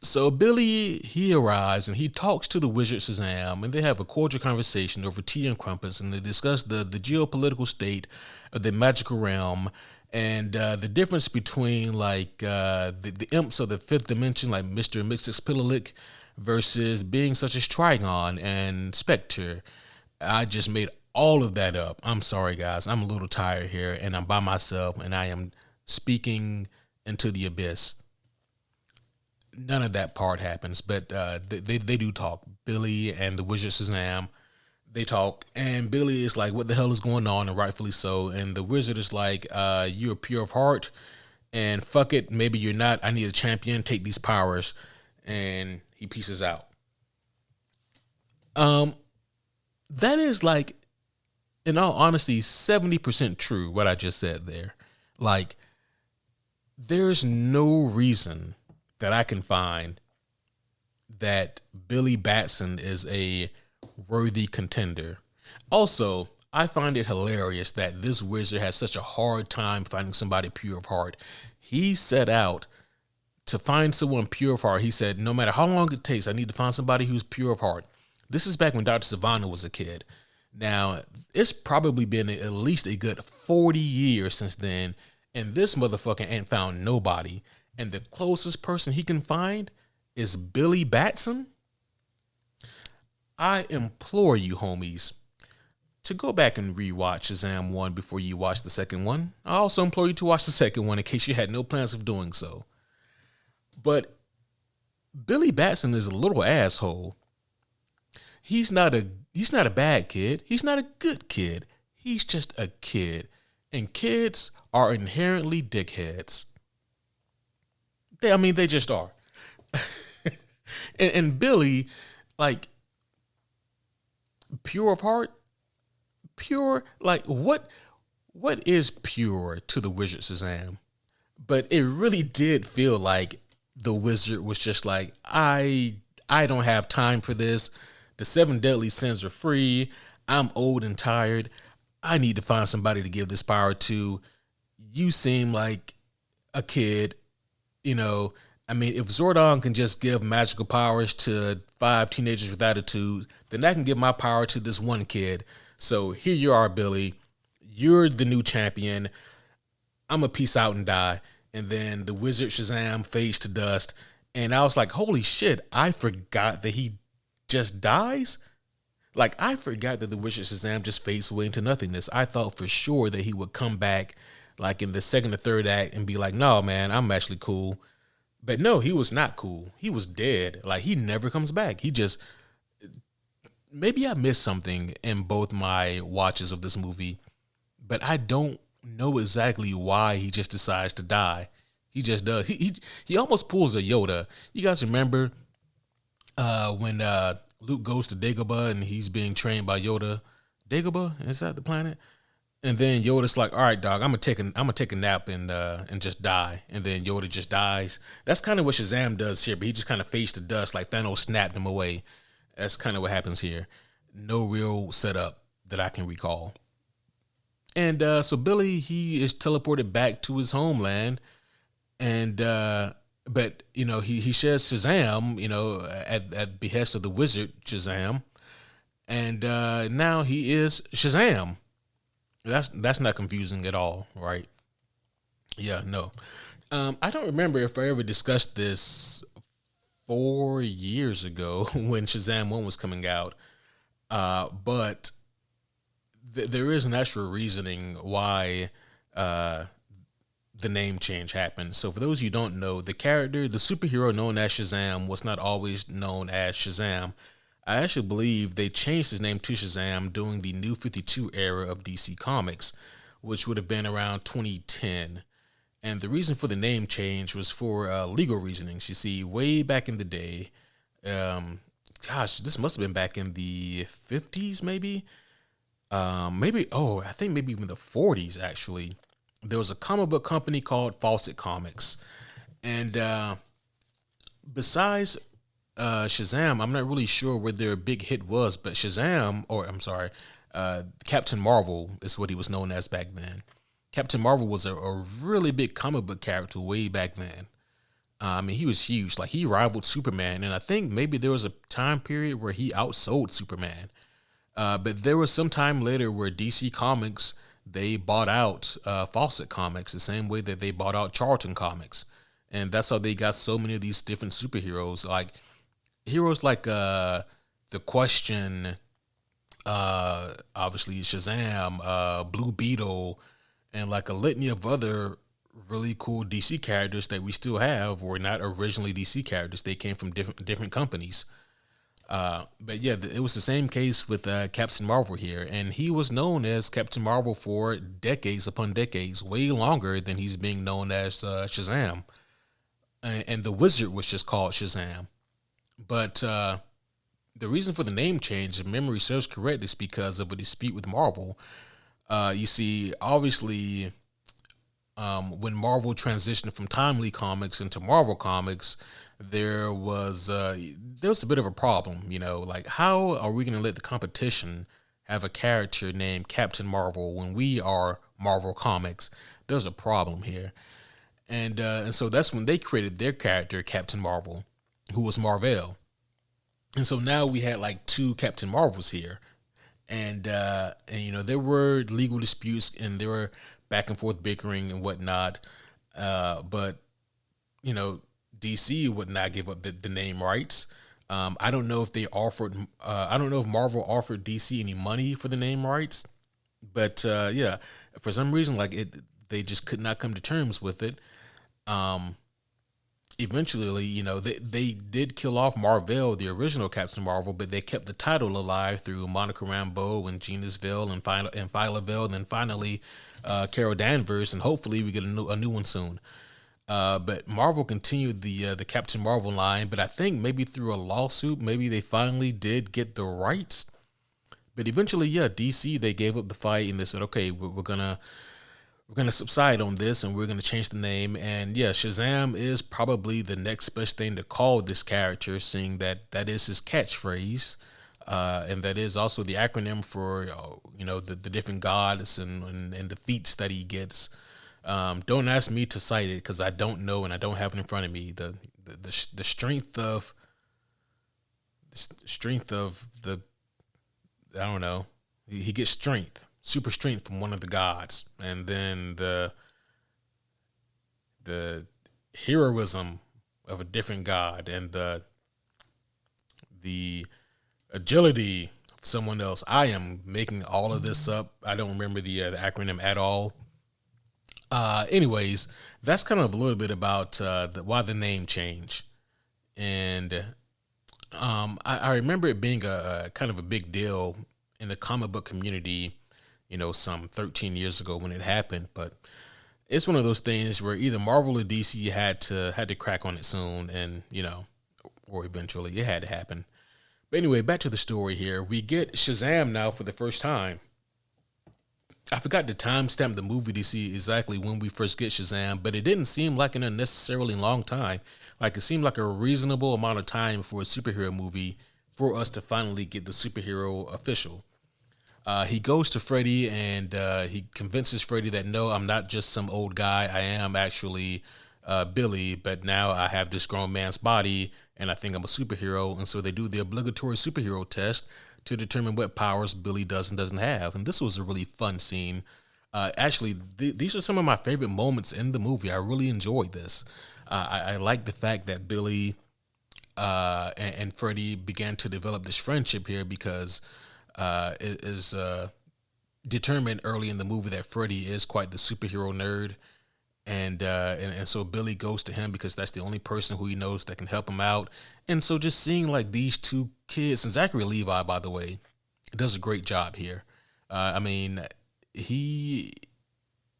So Billy, he arrives and he talks to the wizard Shazam, and they have a cordial conversation over tea and crumpets, and they discuss the geopolitical state of the magical realm and the difference between like the imps of the fifth dimension, like Mr. Mixixpilalik, versus beings such as Trigon and Spectre. I just made all of that up. I'm sorry, guys. I'm a little tired here, and I'm by myself, and I am speaking into the abyss. None of that part happens, but they do talk. Billy and the wizard Shazam, they talk, and Billy is like, what the hell is going on? And rightfully so. And the wizard is like, you're pure of heart, and fuck it, maybe you're not. I need a champion, take these powers. And he pieces out. That is like, in all honesty, 70% true, what I just said there. Like, there's no reason that I can find that Billy Batson is a worthy contender. Also, I find it hilarious that this wizard has such a hard time finding somebody pure of heart. He set out to find someone pure of heart. He said, no matter how long it takes, I need to find somebody who's pure of heart. This is back when Dr. Savannah was a kid. Now, it's probably been at least a good 40 years since then, and this motherfucker ain't found nobody. And the closest person he can find is Billy Batson. I implore you, homies, to go back and rewatch Shazam 1 before you watch the second one. I also implore you to watch the second one in case you had no plans of doing so. But Billy Batson is a little asshole. He's not a bad kid. He's not a good kid. He's just a kid. And kids are inherently dickheads. They just are. and Billy, like, pure of heart, pure, like, what is pure to the wizard Shazam? But it really did feel like the wizard was just like, I don't have time for this. The seven deadly sins are free. I'm old and tired. I need to find somebody to give this power to. You seem like a kid, you know. I mean, if Zordon can just give magical powers to five teenagers with attitude, then I can give my power to this one kid. So here you are, Billy. You're the new champion. I'm a peace out and die. And then the wizard Shazam fades to dust. And I was like, holy shit, I forgot that he just dies. Like, I forgot that the wizard Shazam just fades away into nothingness. I thought for sure that he would come back like in the second or third act and be like, no, man, I'm actually cool. But no, he was not cool. He was dead. Like, he never comes back. He just, maybe I missed something in both my watches of this movie, but I don't know exactly why he just decides to die. He just does. He almost pulls a Yoda. You guys remember when Luke goes to Dagobah and he's being trained by Yoda? Dagobah, is that the planet? And then Yoda's like, "All right, dog, I'm gonna take a nap and just die." And then Yoda just dies. That's kind of what Shazam does here, but he just kind of fades to dust, like Thanos snapped him away. That's kind of what happens here. No real setup that I can recall. And so Billy, he is teleported back to his homeland, and but he shares Shazam, at behest of the wizard Shazam, and now he is Shazam. That's not confusing at all, right? Yeah, no. I don't remember if I ever discussed this 4 years ago when Shazam 1 was coming out, but there is an actual reasoning why the name change happened. So for those of you who don't know, the superhero known as Shazam was not always known as Shazam. I actually believe they changed his name to Shazam during the New 52 era of DC Comics, which would have been around 2010. And the reason for the name change was for legal reasonings. You see, way back in the day, this must have been back in the 50s, maybe. I think maybe even the 40s, actually. There was a comic book company called Fawcett Comics. And besides Shazam, I'm not really sure where their big hit was, but Captain Marvel is what he was known as back then. Captain Marvel was a really big comic book character way back then. I mean, he was huge. Like, he rivaled Superman, and I think maybe there was a time period where he outsold Superman. But there was some time later where DC Comics, they bought out Fawcett Comics the same way that they bought out Charlton Comics. And that's how they got so many of these different superheroes. Like, heroes like The Question, obviously Shazam, Blue Beetle, and like a litany of other really cool DC characters that we still have were not originally DC characters. They came from different companies. But yeah, it was the same case with Captain Marvel here, and he was known as Captain Marvel for decades upon decades, way longer than he's being known as Shazam. And the Wizard was just called Shazam. But the reason for the name change, if memory serves correct, is because of a dispute with Marvel. You see, obviously, when Marvel transitioned from Timely Comics into Marvel Comics, there was a bit of a problem. Like, how are we going to let the competition have a character named Captain Marvel when we are Marvel Comics? There's a problem here, and so that's when they created their character, Captain Marvel, who was Marvel. And so now we had like two Captain Marvels here, and there were legal disputes and there were back and forth bickering and whatnot, but DC would not give up the name rights. I don't know if they offered. I don't know if Marvel offered DC any money for the name rights, but yeah, for some reason, they just could not come to terms with it. Eventually, they did kill off Marvel, the original Captain Marvel, but they kept the title alive through Monica Rambeau and Gina Vale and Phyla Vale, and then finally Carol Danvers, and hopefully we get a new one soon. But Marvel continued the Captain Marvel line, but I think maybe through a lawsuit, maybe they finally did get the rights. But eventually, yeah, DC, they gave up the fight and they said, okay, we're gonna subside on this and we're gonna change the name. And yeah, Shazam is probably the next best thing to call this character, seeing that is his catchphrase. and that is also the acronym for the different gods and the feats that he gets. Don't ask me to cite it because I don't know and I don't have it in front of me. The strength of the I don't know. He gets strength, super strength from one of the gods, and then the heroism of a different god, and the agility of someone else. I am making all of this up. I don't remember the acronym at all. Anyways, that's kind of a little bit about why the name change, and I remember it being a kind of a big deal in the comic book community, some 13 years ago when it happened. But it's one of those things where either Marvel or DC had to crack on it soon, and or eventually it had to happen. But anyway, back to the story here. We get Shazam now for the first time. I forgot to timestamp the movie to see exactly when we first get Shazam, but it didn't seem like an unnecessarily long time. Like it seemed like a reasonable amount of time for a superhero movie for us to finally get the superhero official. He goes to Freddy and he convinces Freddy that no, I'm not just some old guy. I am actually Billy, but now I have this grown man's body and I think I'm a superhero. And so they do the obligatory superhero test to determine what powers Billy does and doesn't have. And this was a really fun scene. Actually, these are some of my favorite moments in the movie. I really enjoyed this. I like the fact that Billy and Freddy began to develop this friendship here because it is determined early in the movie that Freddy is quite the superhero nerd. And so Billy goes to him because that's the only person who he knows that can help him out. And so just seeing like these two kids, and Zachary Levi, by the way, does a great job here. I mean, he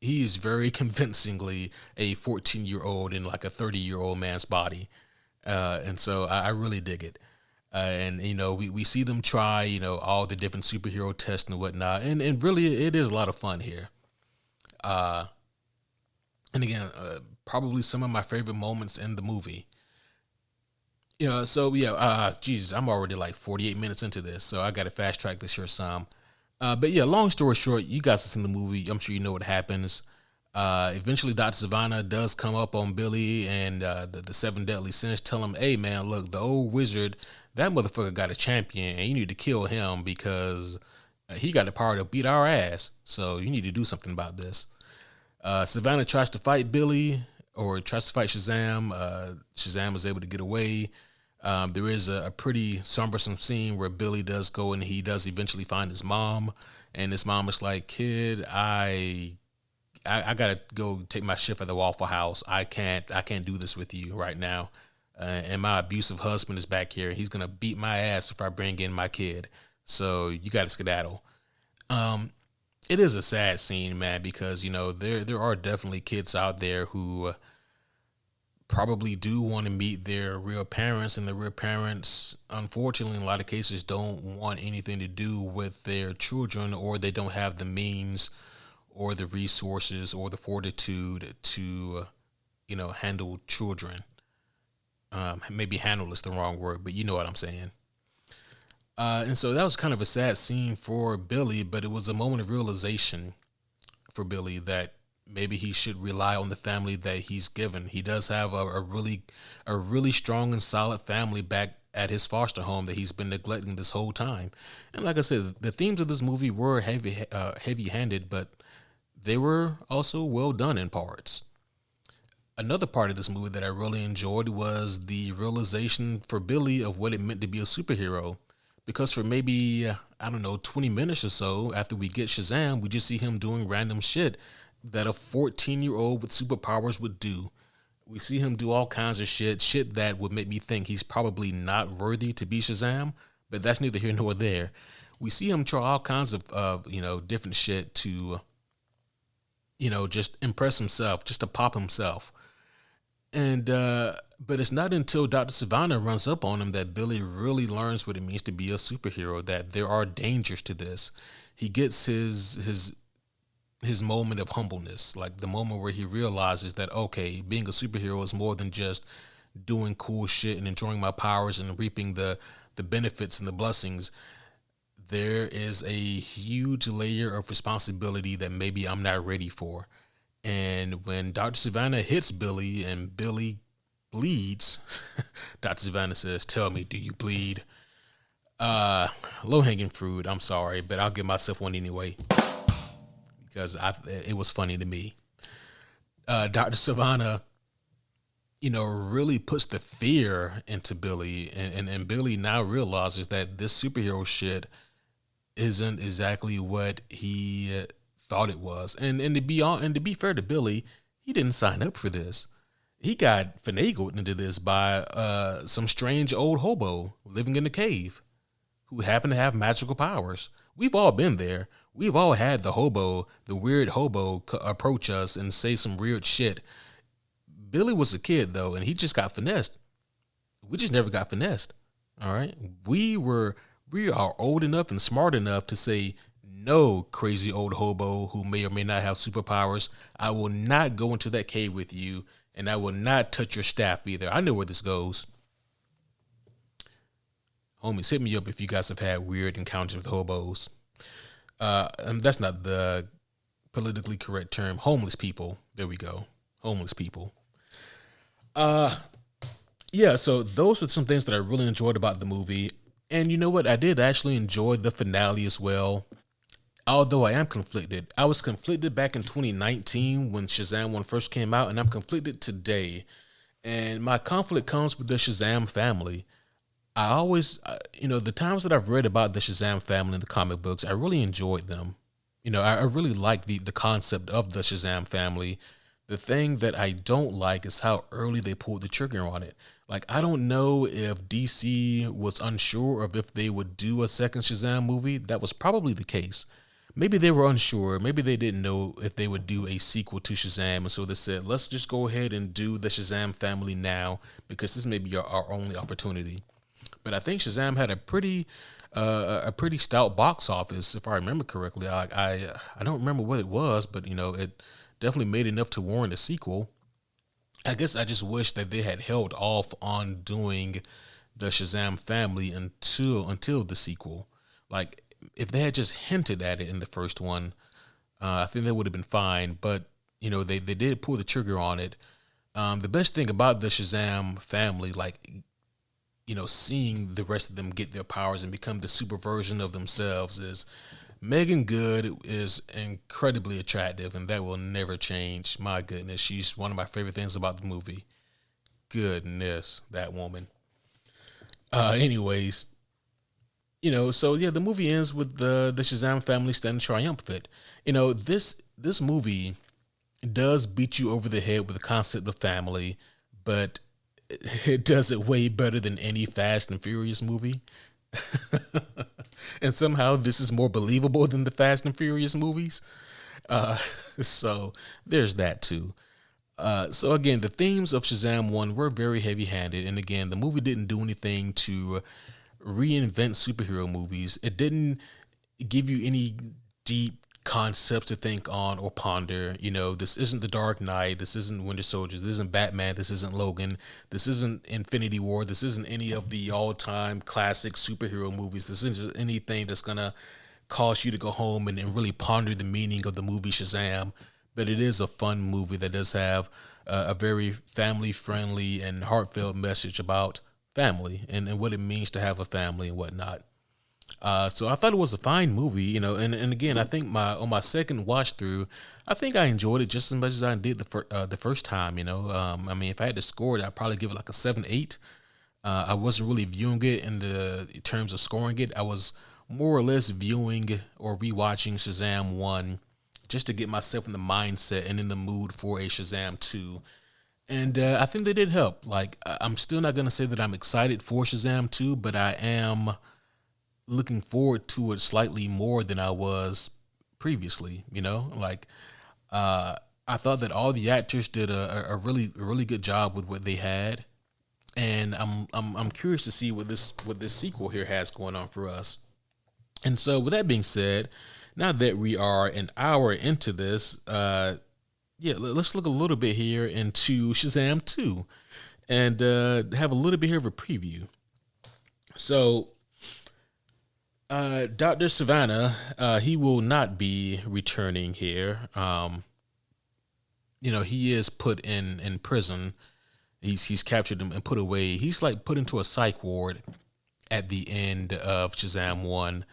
is very convincingly a 14-year-old in like a 30-year-old man's body. And so I really dig it. And we see them try all the different superhero tests and whatnot, and really it is a lot of fun here. And again, probably some of my favorite moments in the movie. Jesus, I'm already like 48 minutes into this, so I got to fast track this here some. But yeah, long story short, you guys have seen the movie. I'm sure you know what happens. Eventually, Dr. Savannah does come up on Billy and the seven deadly sins. Tell him, hey man, look, the old wizard, that motherfucker got a champion, and you need to kill him because he got the power to beat our ass. So you need to do something about this. Savannah tries to fight Billy, or tries to fight Shazam. Shazam is able to get away. There is a pretty sombersome scene where Billy does go and he does eventually find his mom, and his mom is like, "Kid, I gotta go take my shift at the Waffle House. I can't do this with you right now. And my abusive husband is back here. He's gonna beat my ass if I bring in my kid. So you gotta skedaddle." It is a sad scene, man, because there are definitely kids out there who probably do want to meet their real parents, and the real parents, unfortunately, in a lot of cases, don't want anything to do with their children, or they don't have the means or the resources or the fortitude to handle children. Maybe handle is the wrong word, but you know what I'm saying. And so that was kind of a sad scene for Billy, but it was a moment of realization for Billy that maybe he should rely on the family that he's given. He does have a really strong and solid family back at his foster home that he's been neglecting this whole time. And like I said, the themes of this movie were heavy-handed, but they were also well done in parts. Another part of this movie that I really enjoyed was the realization for Billy of what it meant to be a superhero. Because for maybe, 20 minutes or so after we get Shazam, we just see him doing random shit that a 14-year-old with superpowers would do. We see him do all kinds of shit that would make me think he's probably not worthy to be Shazam, but that's neither here nor there. We see him try all kinds of different shit to, just impress himself, just to pop himself. And but it's not until Dr. Savannah runs up on him that Billy really learns what it means to be a superhero, that there are dangers to this. He gets his moment of humbleness, like the moment where he realizes that, okay, being a superhero is more than just doing cool shit and enjoying my powers and reaping the benefits and the blessings. there is a huge layer of responsibility that maybe I'm not ready for. And when Dr. Savannah hits Billy and Billy bleeds, Dr. Savannah says, "Tell me, do you bleed?" Uh, Low hanging fruit. I'm sorry, but I'll give myself one anyway because it was funny to me. Dr. Savannah, really puts the fear into Billy, and Billy now realizes that this superhero shit isn't exactly what he thought it was. And to be fair to Billy, he didn't sign up for this. He got finagled into this by some strange old hobo living in a cave who happened to have magical powers. We've all been there. We've all had the weird hobo approach us and say some weird shit. Billy was a kid though, and he just got finessed. We just never got finessed. All right. We are old enough and smart enough to say, "No, crazy old hobo who may or may not have superpowers. I will not go into that cave with you, and I will not touch your staff either. I know where this goes." Homies, hit me up if you guys have had weird encounters with hobos. That's not the politically correct term. Homeless people. There we go. Homeless people. Yeah, so those were some things that I really enjoyed about the movie. And you know what? I did actually enjoy the finale as well. Although I am conflicted. I was conflicted back in 2019 when Shazam 1 first came out, and I'm conflicted today. And my conflict comes with the Shazam family. I always, the times that I've read about the Shazam family in the comic books, I really enjoyed them. I really like the concept of the Shazam family. The thing that I don't like is how early they pulled the trigger on it. Like, I don't know if DC was unsure of if they would do a second Shazam movie. That was probably the case. Maybe they were unsure. Maybe they didn't know if they would do a sequel to Shazam. And so they said, let's just go ahead and do the Shazam family now because this may be our only opportunity. But I think Shazam had a pretty stout box office, if I remember correctly. I don't remember what it was, but it definitely made enough to warrant a sequel. I guess I just wish that they had held off on doing the Shazam family until the sequel. Like, if they had just hinted at it in the first one, I think that would have been fine. But they did pull the trigger on it. The best thing about the Shazam family, like, seeing the rest of them get their powers and become the super version of themselves is Megan Good is incredibly attractive, and that will never change. My goodness, she's one of my favorite things about the movie. Goodness, that woman. Anyways, so yeah, the movie ends with the Shazam family standing triumphant. This movie does beat you over the head with the concept of family, but it does it way better than any Fast and Furious movie. And somehow this is more believable than the Fast and Furious movies. Uh, so there's that too. So again, the themes of Shazam 1 were very heavy handed. And again, the movie didn't do anything to reinvent superhero movies. It didn't give you any deep concepts to think on or ponder. This isn't The Dark Knight. This isn't Winter Soldier. This isn't Batman. This isn't Logan. This isn't Infinity War. This isn't any of the all-time classic superhero movies. This isn't anything that's going to cause you to go home and really ponder the meaning of the movie Shazam. But it is a fun movie that does have a very family-friendly and heartfelt message about family and what it means to have a family and whatnot. So I thought it was a fine movie, and again, I think on my second watch through, I think I enjoyed it just as much as I did the first time. I mean, if I had to score it, I'd probably give it like a 7-8. I wasn't really viewing it in the terms of scoring it. I was more or less viewing or rewatching Shazam 1 just to get myself in the mindset and in the mood for a Shazam 2. And I think they did help. Like, I'm still not gonna say that I'm excited for Shazam 2, but I am looking forward to it slightly more than I was previously. Like, I thought that all the actors did a really good job with what they had, and I'm curious to see what this sequel here has going on for us. And so, with that being said, now that we are an hour into this, let's look a little bit here into Shazam 2 and have a little bit here of a preview. So, Dr. Savannah, he will not be returning here. He is put in prison. He's captured and put away. He's like put into a psych ward at the end of Shazam 1.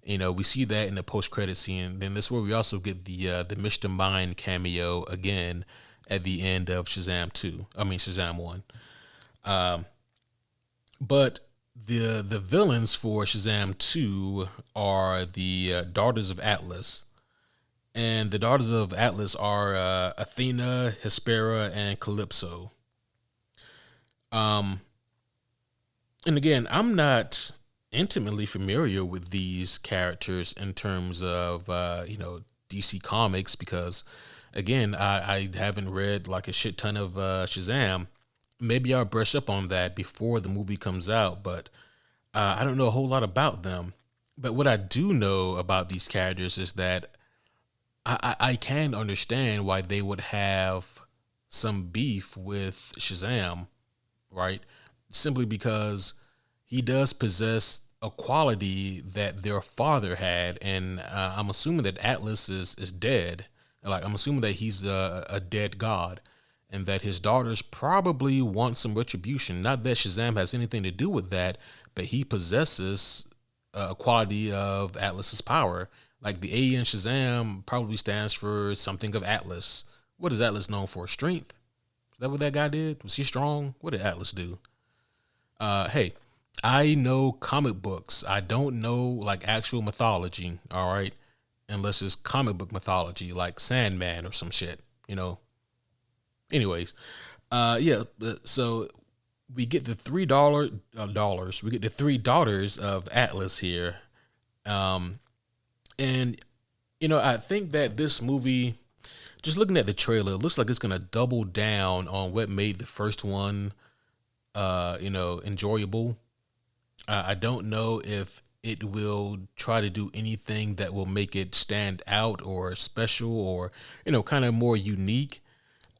We see that in the post credit scene. Then that's where we also get the Mr. Mind cameo again at the end of Shazam 2. I mean Shazam 1. But the villains for Shazam 2 are the Daughters of Atlas. And the Daughters of Atlas are Athena, Hespera, and Calypso. Um, and again, I'm not intimately familiar with these characters in terms of DC Comics because again, I haven't read like a shit ton of Shazam. Maybe I'll brush up on that before the movie comes out, but I don't know a whole lot about them. But what I do know about these characters is that I can understand why they would have some beef with Shazam, right? Simply because he does possess a quality that their father had, and I'm assuming that Atlas is dead. Like I'm assuming that he's a dead god, and that his daughters probably want some retribution. Not that Shazam has anything to do with that, but he possesses a quality of Atlas's power. Like the A in Shazam probably stands for something of Atlas. What is Atlas known for? Strength? Is that what that guy did? Was he strong? What did Atlas do? Hey, I know comic books. I don't know like actual mythology. All right, unless it's comic book mythology, like Sandman or some shit. Anyways, yeah. So we get the $3 dollars. We get the three daughters of Atlas here, and I think that this movie, just looking at the trailer, it looks like it's gonna double down on what made the first one, enjoyable. I don't know if it will try to do anything that will make it stand out or special or kind of more unique.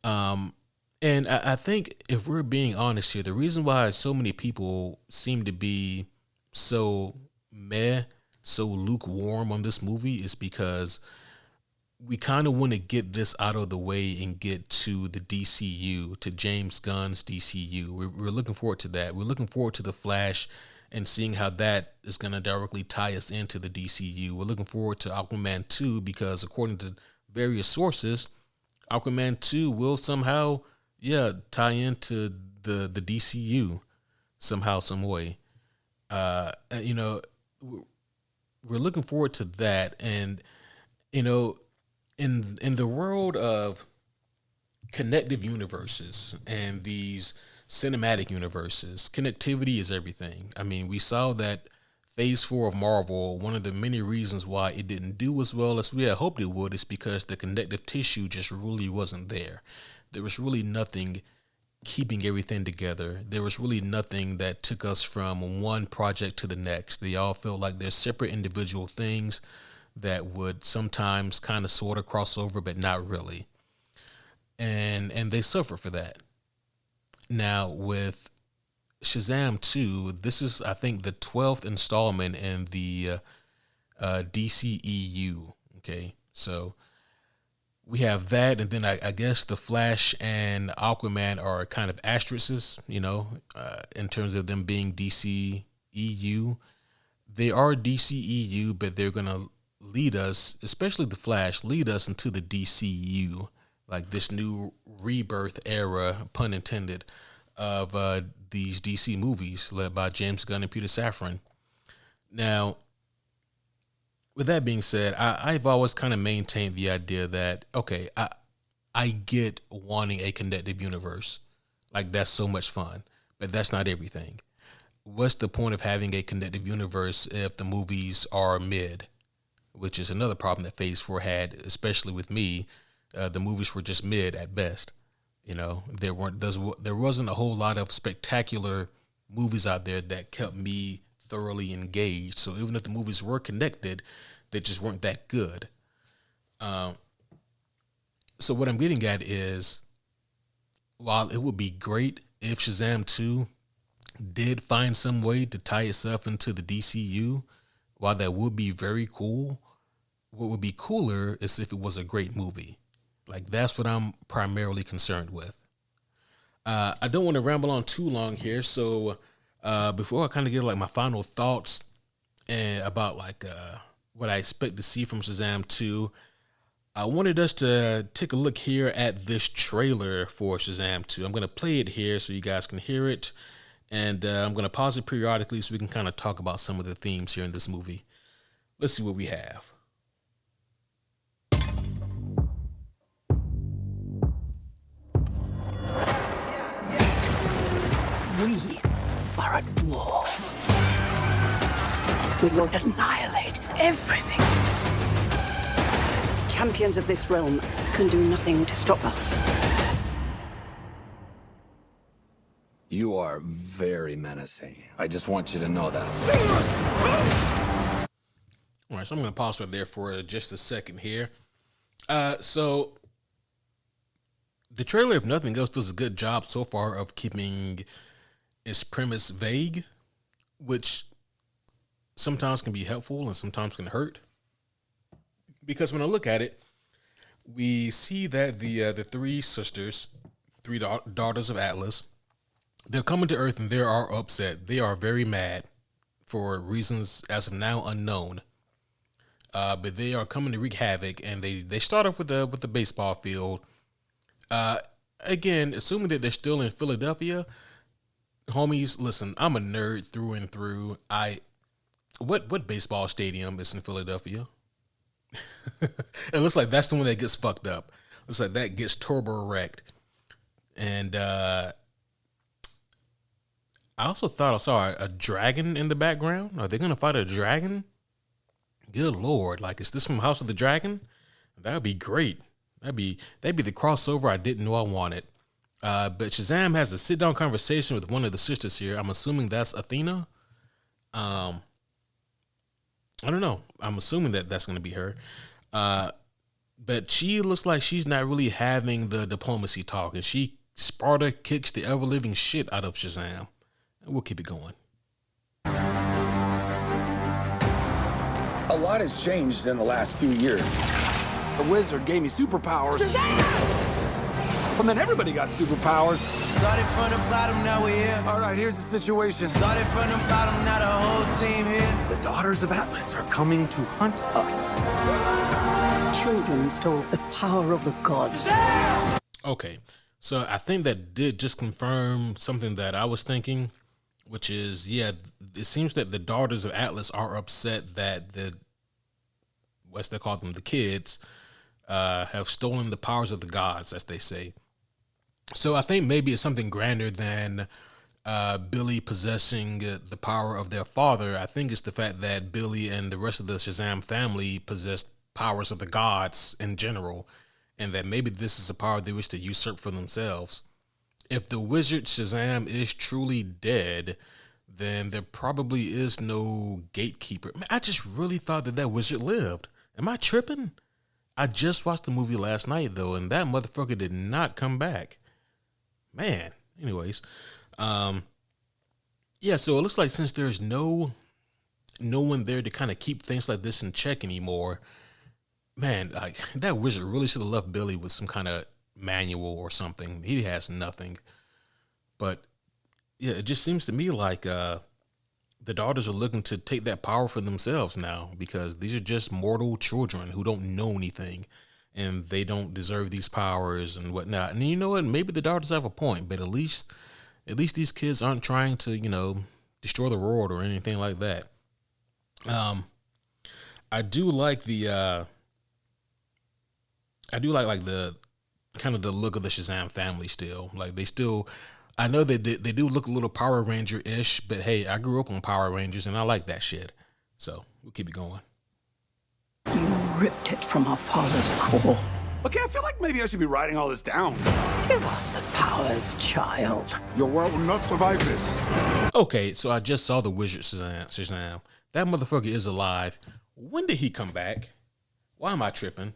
Um, and I think if we're being honest here, the reason why so many people seem to be so meh, so lukewarm on this movie is because we kind of want to get this out of the way and get to the DCU, to James Gunn's DCU. We're looking forward to that. We're looking forward to the Flash and seeing how that is going to directly tie us into the DCU. We're looking forward to Aquaman 2 because according to various sources, Aquaman 2 will somehow, tie into the DCU somehow, some way. Uh, you know, we're looking forward to that, and you know, in the world of connective universes and these cinematic universes, connectivity is everything. I mean, we saw that Phase 4 of Marvel, one of the many reasons why it didn't do as well as we had hoped it would is because the connective tissue just really wasn't there. There was really nothing keeping everything together. There was really nothing that took us from one project to the next. They all felt like they're separate individual things that would sometimes kind of sort of cross over, but not really. And they suffer for that. Now with Shazam 2, this is I think the 12th installment in the DCEU. Okay, so we have that, and then I guess the Flash and Aquaman are kind of asterisks, in terms of them being DCEU. They are DCEU, but they're gonna lead us, especially the Flash, lead us into the DCU, like this new rebirth era, pun intended, of these DC movies led by James Gunn and Peter Safran. Now, with that being said, I've always kind of maintained the idea that okay, I get wanting a connected universe, like that's so much fun, but that's not everything. What's the point of having a connected universe if the movies are mid? Which is another problem that Phase 4 had, especially with me. The movies were just mid at best. There wasn't a whole lot of spectacular movies out there that kept me thoroughly engaged. So even if the movies were connected, they just weren't that good. Um, so what I'm getting at is, while it would be great if Shazam 2 did find some way to tie itself into the DCU, while that would be very cool, what would be cooler is if it was a great movie. Like, that's what I'm primarily concerned with. I don't want to ramble on too long here, so before I kind of get like my final thoughts and about like what I expect to see from Shazam 2, I wanted us to take a look here at this trailer for Shazam 2. I'm going to play it here so you guys can hear it, and I'm going to pause it periodically so we can kind of talk about some of the themes here in this movie. Let's see what we have. We are at war. We will annihilate everything. Champions of this realm can do nothing to stop us. You are very menacing. I just want you to know that. All right, so I'm going to pause right there for just a second here. So the trailer, if nothing else, does a good job so far of keeping its premise vague, which sometimes can be helpful and sometimes can hurt. Because when I look at it, we see that the three sisters, three daughters of Atlas, they're coming to Earth and they are upset. They are very mad for reasons as of now unknown. But they are coming to wreak havoc, and they start off with the baseball field. Again, assuming that they're still in Philadelphia. Homies, listen, I'm a nerd through and through. What baseball stadium is in Philadelphia? It looks like that's the one that gets fucked up. Looks like that gets turbo wrecked. And I also thought I saw a dragon in the background. Are they gonna fight a dragon? Good Lord, like, is this from House of the Dragon? That'd be great. That'd be the crossover I didn't know I wanted. But Shazam has a sit-down conversation with one of the sisters here. I'm assuming that's Athena. I don't know. I'm assuming that that's going to be her. But she looks like she's not really having the diplomacy talk, and she Sparta kicks the ever-living shit out of Shazam. And we'll keep it going. A lot has changed in the last few years. The wizard gave me superpowers. And then everybody got superpowers. Started from the bottom, now we're here. All right, here's the situation. Started from the bottom, now the whole team here. The daughters of Atlas are coming to hunt us. Children stole the power of the gods. Okay, so I think that did just confirm something that I was thinking, which is, yeah, it seems that the daughters of Atlas are upset that what's they call them, the kids, have stolen the powers of the gods, as they say. So I think maybe it's something grander than Billy possessing the power of their father. I think it's the fact that Billy and the rest of the Shazam family possess powers of the gods in general, and that maybe this is a power they wish to usurp for themselves. If the wizard Shazam is truly dead, then there probably is no gatekeeper. Man, I just really thought that wizard lived. Am I tripping? I just watched the movie last night, though, and that motherfucker did not come back. Man. Anyways. Yeah, so it looks like since there's no one there to kind of keep things like this in check anymore, man, like, that wizard really should have left Billy with some kind of manual or something. He has nothing. But yeah, it just seems to me like the daughters are looking to take that power for themselves now, because these are just mortal children who don't know anything, and they don't deserve these powers and whatnot. And you know what? Maybe the daughters have a point, but at least these kids aren't trying to, destroy the world or anything like that. I do like the kind of the look of the Shazam family still. Like, they still, I know they do look a little Power Ranger-ish, but hey, I grew up on Power Rangers and I like that shit. So we'll keep it going. You ripped it from our father's core. Okay, I feel like maybe I should be writing all this down. Give us the powers, child. Your world will not survive this. Okay, so I just saw the wizard Shazam. That motherfucker is alive. When did he come back? Why am I tripping?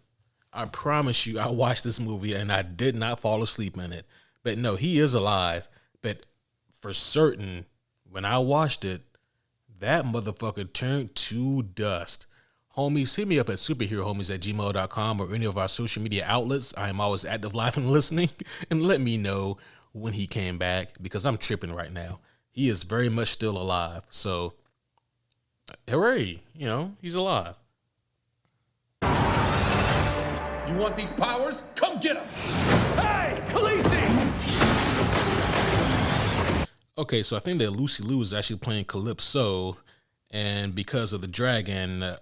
I promise you, I watched this movie and I did not fall asleep in it. But no, he is alive. But for certain, when I watched it, that motherfucker turned to dust. Homies, hit me up at superherohomies@gmail.com or any of our social media outlets. I am always active, live, and listening. And let me know when he came back, because I'm tripping right now. He is very much still alive. So, hooray, he's alive. You want these powers? Come get them! Hey, Khaleesi! Okay, so I think that Lucy Liu is actually playing Calypso, and because of the dragon,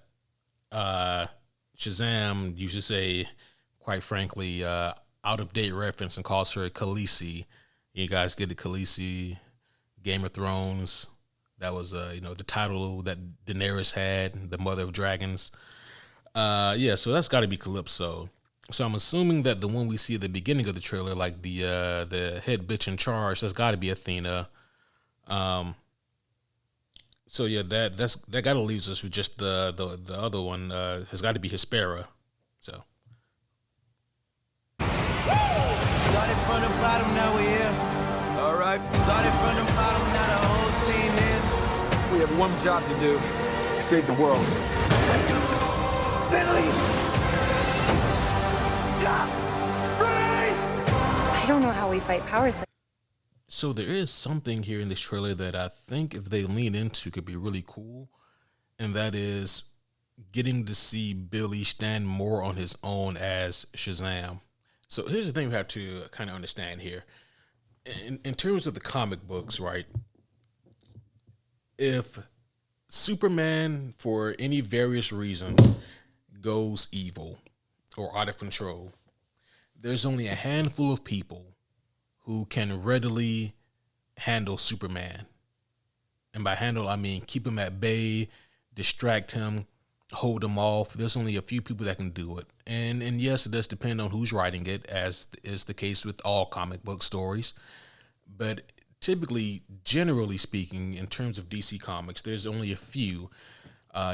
Shazam used to say, quite frankly, out of date reference and calls her Khaleesi. You guys get it, Khaleesi, Game of Thrones. That was the title that Daenerys had, the Mother of Dragons. So that's got to be Calypso. So I'm assuming that the one we see at the beginning of the trailer, like the head bitch in charge, that's got to be Athena. So yeah, that got to leaves us with just the other one has got to be Hespera. So Started from the bottom, now we're here. All right, Started from the bottom, now the whole team here. we have one job to do. Save the world. Billy! I don't know how we fight powers like. So there is something here in this trailer that I think if they lean into could be really cool, and that is getting to see Billy stand more on his own as Shazam. So here's the thing we have to kind of understand here. In terms of the comic books, right? If Superman, for any various reason, goes evil or out of control, there's only a handful of people who can readily handle Superman. And by handle, I mean keep him at bay, distract him, hold him off. There's only a few people that can do it. And yes, it does depend on who's writing it, as is the case with all comic book stories. But typically, generally speaking, in terms of DC Comics, there's only a few.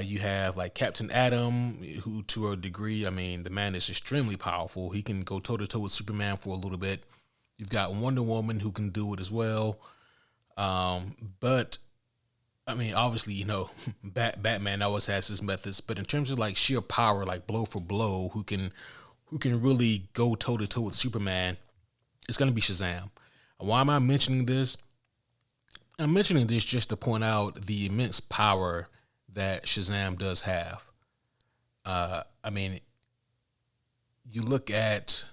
You have like Captain Atom, who to a degree, I mean, the man is extremely powerful. He can go toe-to-toe with Superman for a little bit. You've got Wonder Woman, who can do it as well. But I mean, obviously, Batman always has his methods. But in terms of like sheer power, like blow for blow, who can really go toe-to-toe with Superman, it's going to be Shazam. Why am I mentioning this? I'm mentioning this just to point out the immense power that Shazam does have. I mean, you look at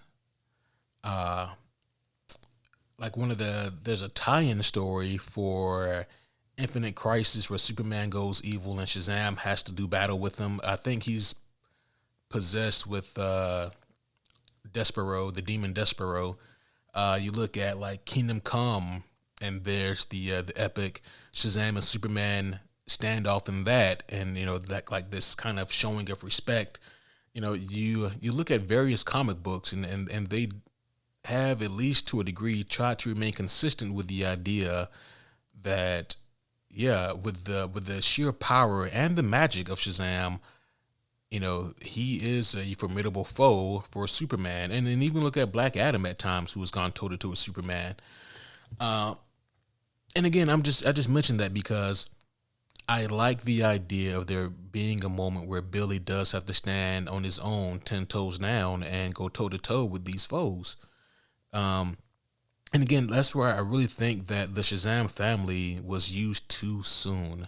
like there's a tie-in story for Infinite Crisis where Superman goes evil and Shazam has to do battle with him. I think he's possessed with Despero, the demon Despero. You look at like Kingdom Come, and there's the epic Shazam and Superman standoff in that, and that like this kind of showing of respect. You look at various comic books, and they have, at least to a degree, tried to remain consistent with the idea that with the sheer power and the magic of Shazam, he is a formidable foe for Superman. And then even look at Black Adam at times, who has gone toe-to-toe with Superman. And again, I just mentioned that because I like the idea of there being a moment where Billy does have to stand on his own, 10 toes down, and go toe-to-toe with these foes. And again, that's where I really think that the Shazam family was used too soon.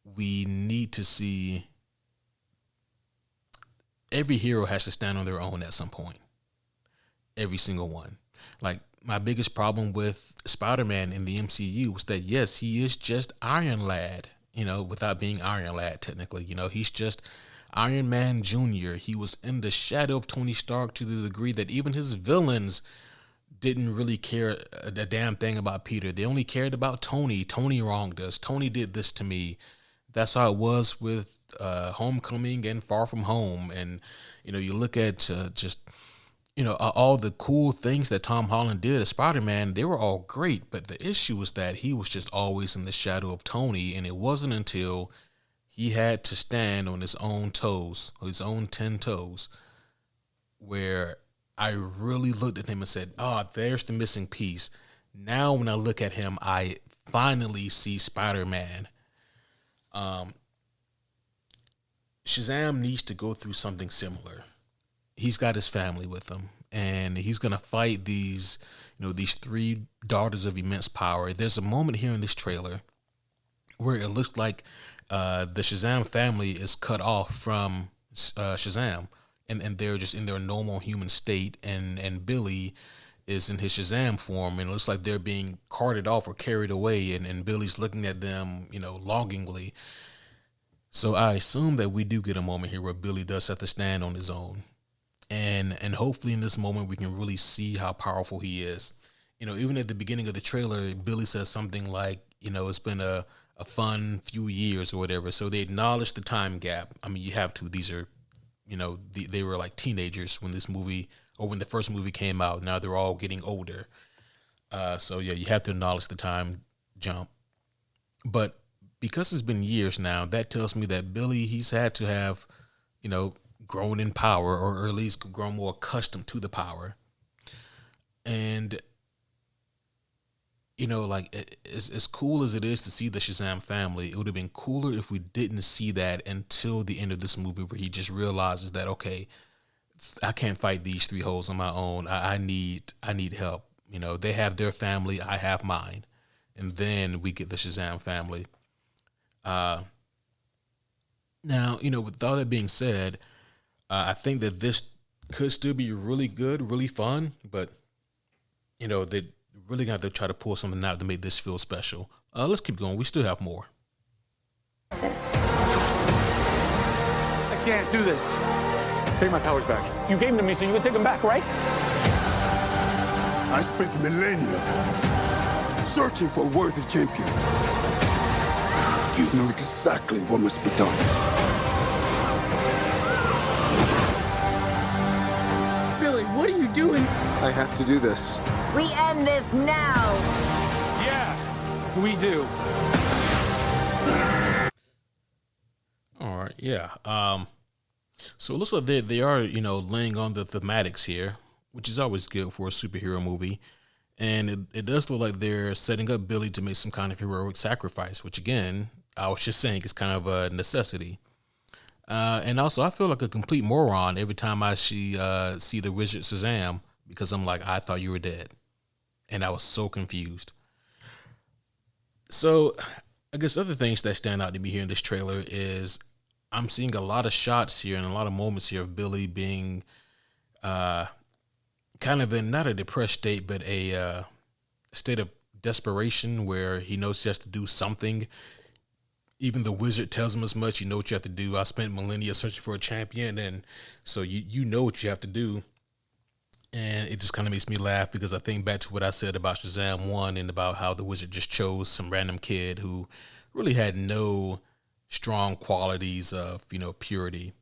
We need to see... Every hero has to stand on their own at some point. Every single one. Like, my biggest problem with Spider-Man in the MCU was that, yes, he is just Iron Lad, without being Iron Lad, technically. He's just Iron Man Jr. He was in the shadow of Tony Stark to the degree that even his villains didn't really care a damn thing about Peter. They only cared about Tony. Tony wronged us. Tony did this to me. That's how it was with Homecoming and Far From Home. And, you look at all the cool things that Tom Holland did as Spider-Man, they were all great. But the issue was that he was just always in the shadow of Tony. And it wasn't until he had to stand on his own toes, his own 10 toes, where I really looked at him and said, there's the missing piece. Now when I look at him, I finally see Spider-Man. Shazam needs to go through something similar. He's got his family with him, and he's gonna fight these, these three daughters of immense power. There's a moment here in this trailer where it looks like the Shazam family is cut off from Shazam, and they're just in their normal human state, and Billy is in his Shazam form, and it looks like they're being carted off or carried away, and Billy's looking at them, longingly. So I assume that we do get a moment here where Billy does have to stand on his own. And hopefully in this moment we can really see how powerful he is. Even at the beginning of the trailer, Billy says something like, it's been a fun few years or whatever. So they acknowledge the time gap. I mean, you have to. These are, they were like teenagers when this movie, or when the first movie came out. Now they're all getting older. So yeah, you have to acknowledge the time jump. But because it's been years now, that tells me that Billy, he's had to have, grown in power, or at least grown more accustomed to the power. And, as cool as it is to see the Shazam family, it would have been cooler if we didn't see that until the end of this movie, where he just realizes that, okay, I can't fight these three hoes on my own. I need help. They have their family, I have mine. And then we get the Shazam family. Now, with all that being said, I think that this could still be really good, really fun, but, they really got to try to pull something out to make this feel special. Let's keep going. We still have more. This. I can't do this. Take my powers back. You gave them to me so you can take them back, right? I spent millennia searching for a worthy champion. You know exactly what must be done. Billy, what are you doing? I have to do this. We end this now. Yeah, we do. All right, yeah. So it looks like they are, laying on the thematics here, which is always good for a superhero movie. And it does look like they're setting up Billy to make some kind of heroic sacrifice, which, again, I was just saying is kind of a necessity. And also, I feel like a complete moron every time I see the wizard Shazam, because I'm like, I thought you were dead. And I was so confused. So I guess other things that stand out to me here in this trailer is I'm seeing a lot of shots here and a lot of moments here of Billy being kind of in not a depressed state, but a state of desperation where he knows he has to do something. Even the wizard tells him as much. You know what you have to do. I spent millennia searching for a champion, and so you know what you have to do. And it just kind of makes me laugh because I think back to what I said about Shazam 1 and about how the wizard just chose some random kid who really had no strong qualities of, purity.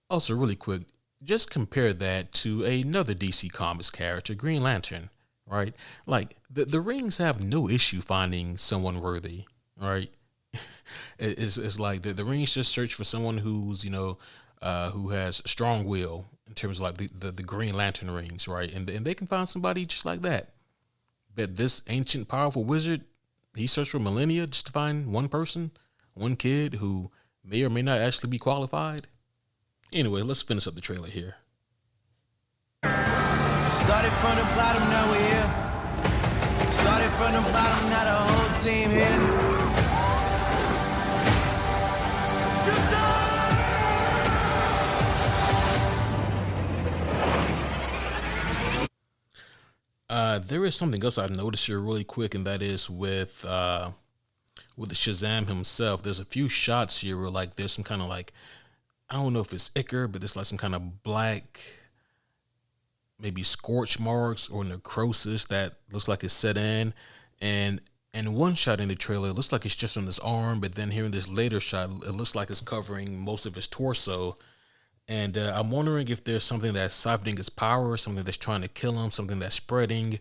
Also, really quick, just compare that to another DC Comics character, Green Lantern, right? Like, the Rings have no issue finding someone worthy, right? It's like the Rings just search for someone who's, who has strong will in terms of like the Green Lantern rings, right? And they can find somebody just like that. But this ancient, powerful wizard, he searched for millennia just to find one person, one kid who may or may not actually be qualified. Anyway, let's finish up the trailer here. Started from the bottom, now we're here. Started from the bottom, now the whole team here. There is something else I've noticed here really quick, and that is with Shazam himself. There's a few shots here where like there's some kind of like, I don't know if it's ichor, but there's like some kind of black, maybe scorch marks or necrosis that looks like it's set in. And one shot in the trailer, it looks like it's just on his arm, but then here in this later shot, it looks like it's covering most of his torso. And I'm wondering if there's something that's siphoning his power, something that's trying to kill him, something that's spreading.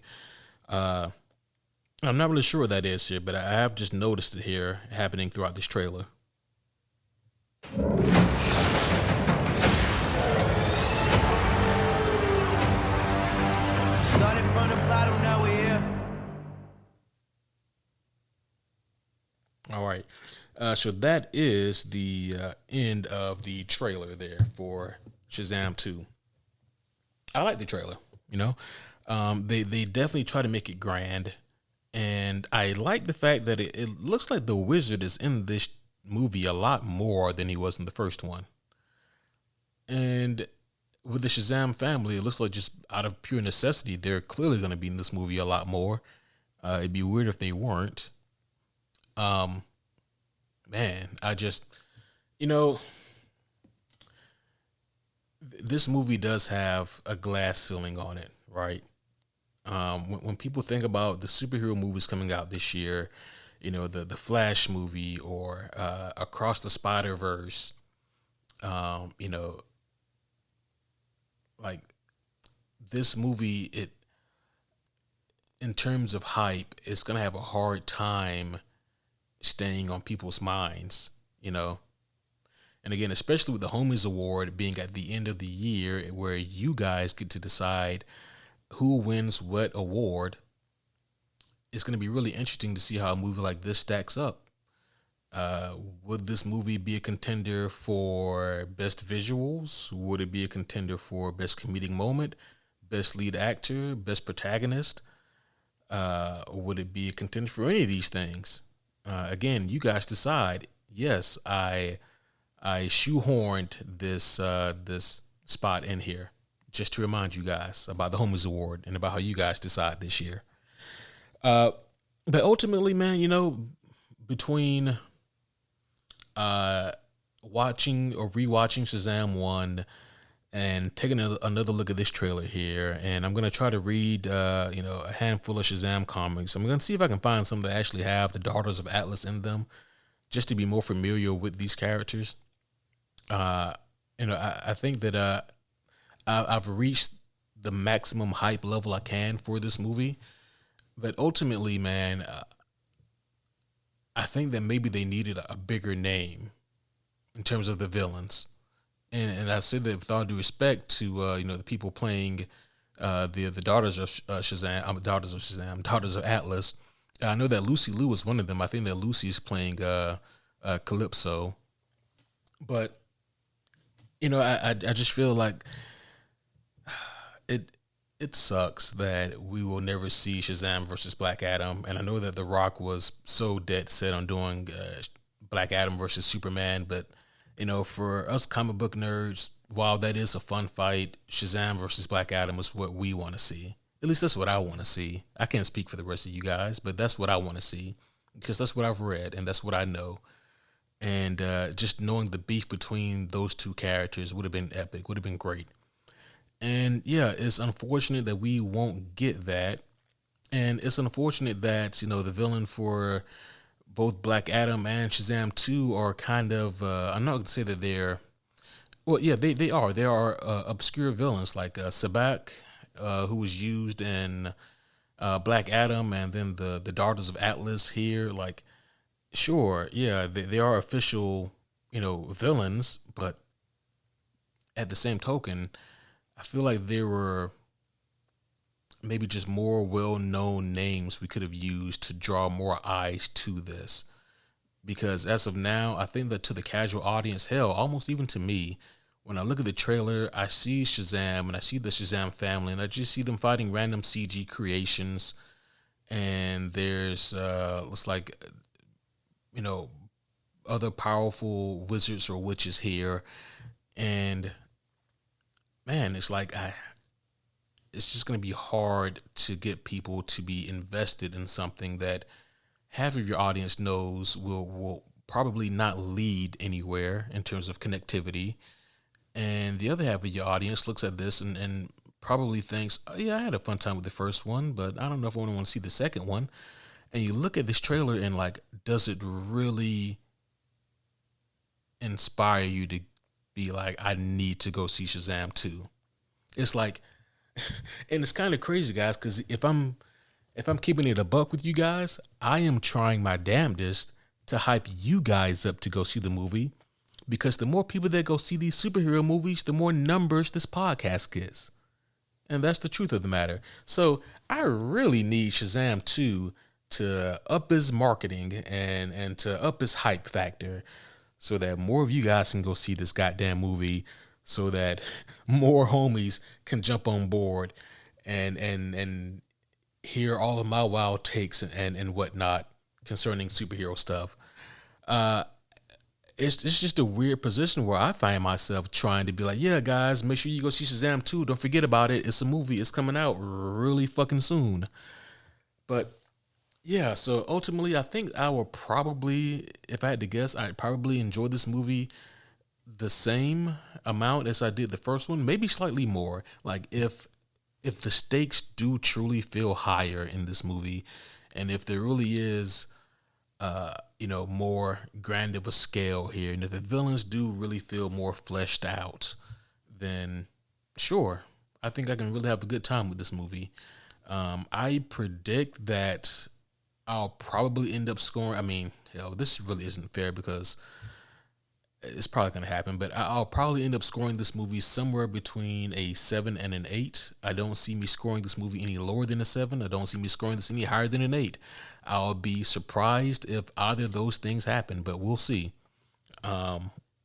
I'm not really sure what that is here, but I have just noticed it here happening throughout this trailer. Started from the bottom, now we're here. All right. So that is the end of the trailer there for Shazam 2. I like the trailer, you know. They definitely try to make it grand. And I like the fact that it looks like the Wizard is in this movie a lot more than he was in the first one. And with the Shazam family, it looks like just out of pure necessity, they're clearly going to be in this movie a lot more. It'd be weird if they weren't. Man, I just, you know, this movie does have a glass ceiling on it, right? When people think about the superhero movies coming out this year, you know, the Flash movie or Across the Spider-Verse, you know, like this movie, it in terms of hype, it's gonna have a hard time staying on people's minds, you know. And again, especially with the Homies Award being at the end of the year, where you guys get to decide who wins what award, it's going to be really interesting to see how a movie like this stacks up. Would this movie be a contender for best visuals? Would it be a contender for best comedic moment, best lead actor, best protagonist? Would it be a contender for any of these things? Again, you guys decide. Yes, I shoehorned this spot in here just to remind you guys about the Homies Award and about how you guys decide this year. But ultimately, man, you know, between watching or rewatching Shazam 1 and taking another look at this trailer here, and I'm going to try to read, you know, a handful of Shazam comics. I'm going to see if I can find some that actually have the Daughters of Atlas in them, just to be more familiar with these characters. You know, I think that I've reached the maximum hype level I can for this movie, but ultimately, man, I think that maybe they needed a bigger name in terms of the villains, and I say that with all due respect to you know, the people playing the Daughters of Shazam, Daughters of Atlas. I know that Lucy Liu was one of them. I think that Lucy's playing Calypso, but you know, I just feel like it sucks that we will never see Shazam versus Black Adam. And I know that The Rock was so dead set on doing Black Adam versus Superman, but you know, for us comic book nerds, while that is a fun fight, Shazam versus Black Adam is what we want to see. At least that's what I want to see. I can't speak for the rest of you guys, but that's what I want to see, because that's what I've read and that's what I know. And just knowing the beef between those two characters would have been epic, would have been great. And yeah, it's unfortunate that we won't get that. And it's unfortunate that, you know, the villain for both Black Adam and Shazam 2 are kind of, I'm not going to say that they're, well, yeah, they are. They are obscure villains like Sabak, who was used in Black Adam, and then the Daughters of Atlas here. Like, sure, yeah, they are official, you know, villains, but at the same token, I feel like there were maybe just more well-known names we could have used to draw more eyes to this. Because as of now, I think that to the casual audience, hell, almost even to me, when I look at the trailer, I see Shazam and I see the Shazam family, and I just see them fighting random CG creations. And there's, looks like, you know, other powerful wizards or witches here. And man, it's like it's just going to be hard to get people to be invested in something that half of your audience knows will probably not lead anywhere in terms of connectivity. And the other half of your audience looks at this and probably thinks, oh, yeah, I had a fun time with the first one, but I don't know if I want to see the second one. And you look at this trailer and like, does it really inspire you to be like, I need to go see Shazam 2? It's like, and it's kind of crazy, guys, because if I'm keeping it a buck with you guys, I am trying my damnedest to hype you guys up to go see the movie, because the more people that go see these superhero movies, the more numbers this podcast gets. And that's the truth of the matter. So I really need Shazam 2 to up his marketing and to up his hype factor so that more of you guys can go see this goddamn movie so that more homies can jump on board and hear all of my wild takes and whatnot concerning superhero stuff. It's just a weird position where I find myself trying to be like, yeah, guys, make sure you go see Shazam 2. Don't forget about it. It's a movie. It's coming out really fucking soon. But yeah, so ultimately, I think I will probably, if I had to guess, I'd probably enjoy this movie the same amount as I did the first one, maybe slightly more. Like if the stakes do truly feel higher in this movie, and if there really is more grand of a scale here, and if the villains do really feel more fleshed out, then sure, I think I can really have a good time with this movie. I predict that I'll probably end up scoring. I mean, this really isn't fair because it's probably going to happen, but I'll probably end up scoring this movie somewhere between a 7 and an 8. I don't see me scoring this movie any lower than a 7. I don't see me scoring this any higher than an 8. I'll be surprised if either of those things happen, but we'll see.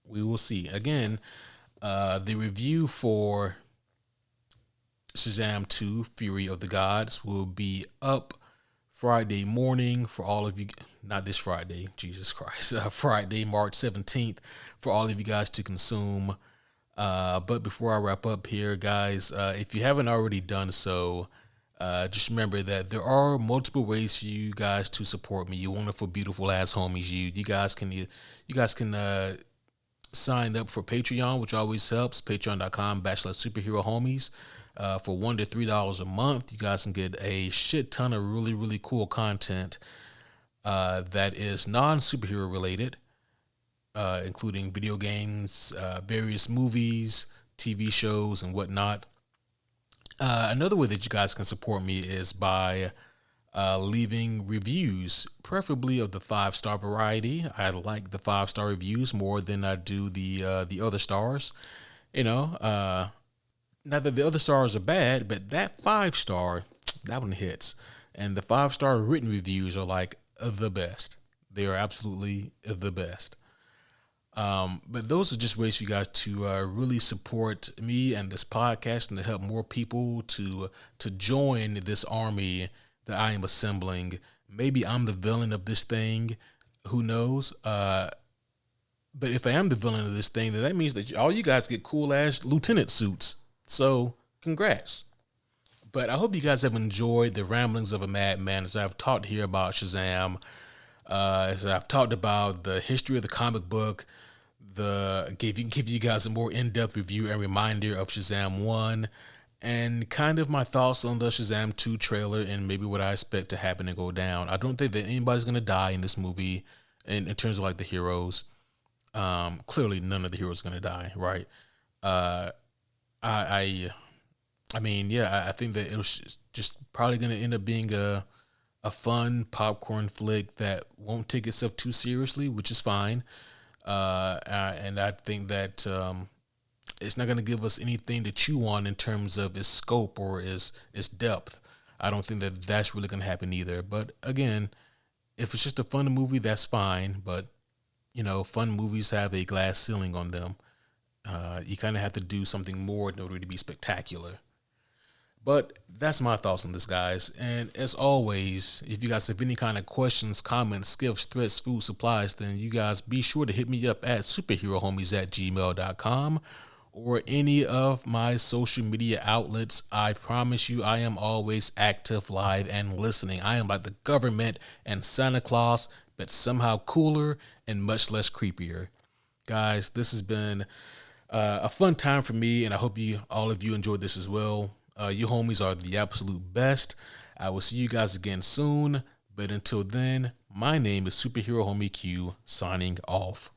We will see. Again, the review for Shazam 2, Fury of the Gods will be up Friday morning for all of you, not this Friday, Jesus Christ, Friday, March 17th for all of you guys to consume. But before I wrap up here, guys, if you haven't already done so, just remember that there are multiple ways for you guys to support me. You wonderful, beautiful ass homies. You guys can sign up for Patreon, which always helps. Patreon.com/superhero homies. For $1 to $3 a month, you guys can get a shit ton of really, really cool content that is non-superhero related, including video games, various movies, TV shows, and whatnot. Another way that you guys can support me is by leaving reviews, preferably of the 5-star variety. I like the 5-star reviews more than I do the other stars. Not that the other stars are bad, but that 5-star, that one hits. And the 5-star written reviews are like the best. They are absolutely the best. But those are just ways for you guys to really support me and this podcast and to help more people to join this army that I am assembling. Maybe I'm the villain of this thing. Who knows? But if I am the villain of this thing, then that means that all you guys get cool ass lieutenant suits. So, congrats. But I hope you guys have enjoyed the ramblings of a madman as I've talked here about Shazam, as I've talked about the history of the comic book, give you guys a more in-depth review and reminder of Shazam 1, and kind of my thoughts on the Shazam 2 trailer and maybe what I expect to happen and go down. I don't think that anybody's going to die in this movie in terms of like the heroes. Clearly none of the heroes are going to die, right? I think that it was just probably going to end up being a fun popcorn flick that won't take itself too seriously, which is fine. And I think that it's not going to give us anything to chew on in terms of its scope or its depth. I don't think that that's really going to happen either. But again, if it's just a fun movie, that's fine. But, fun movies have a glass ceiling on them. You kind of have to do something more in order to be spectacular. But that's my thoughts on this, guys. And as always, if you guys have any kind of questions, comments, gifts, threats, food, supplies, then you guys be sure to hit me up at superherohomies@gmail.com or any of my social media outlets. I promise you I am always active, live, and listening. I am like the government and Santa Claus, but somehow cooler and much less creepier. Guys, this has been a fun time for me, and I hope all of you enjoyed this as well. You homies are the absolute best. I will see you guys again soon. But until then, my name is Superhero Homie Q, signing off.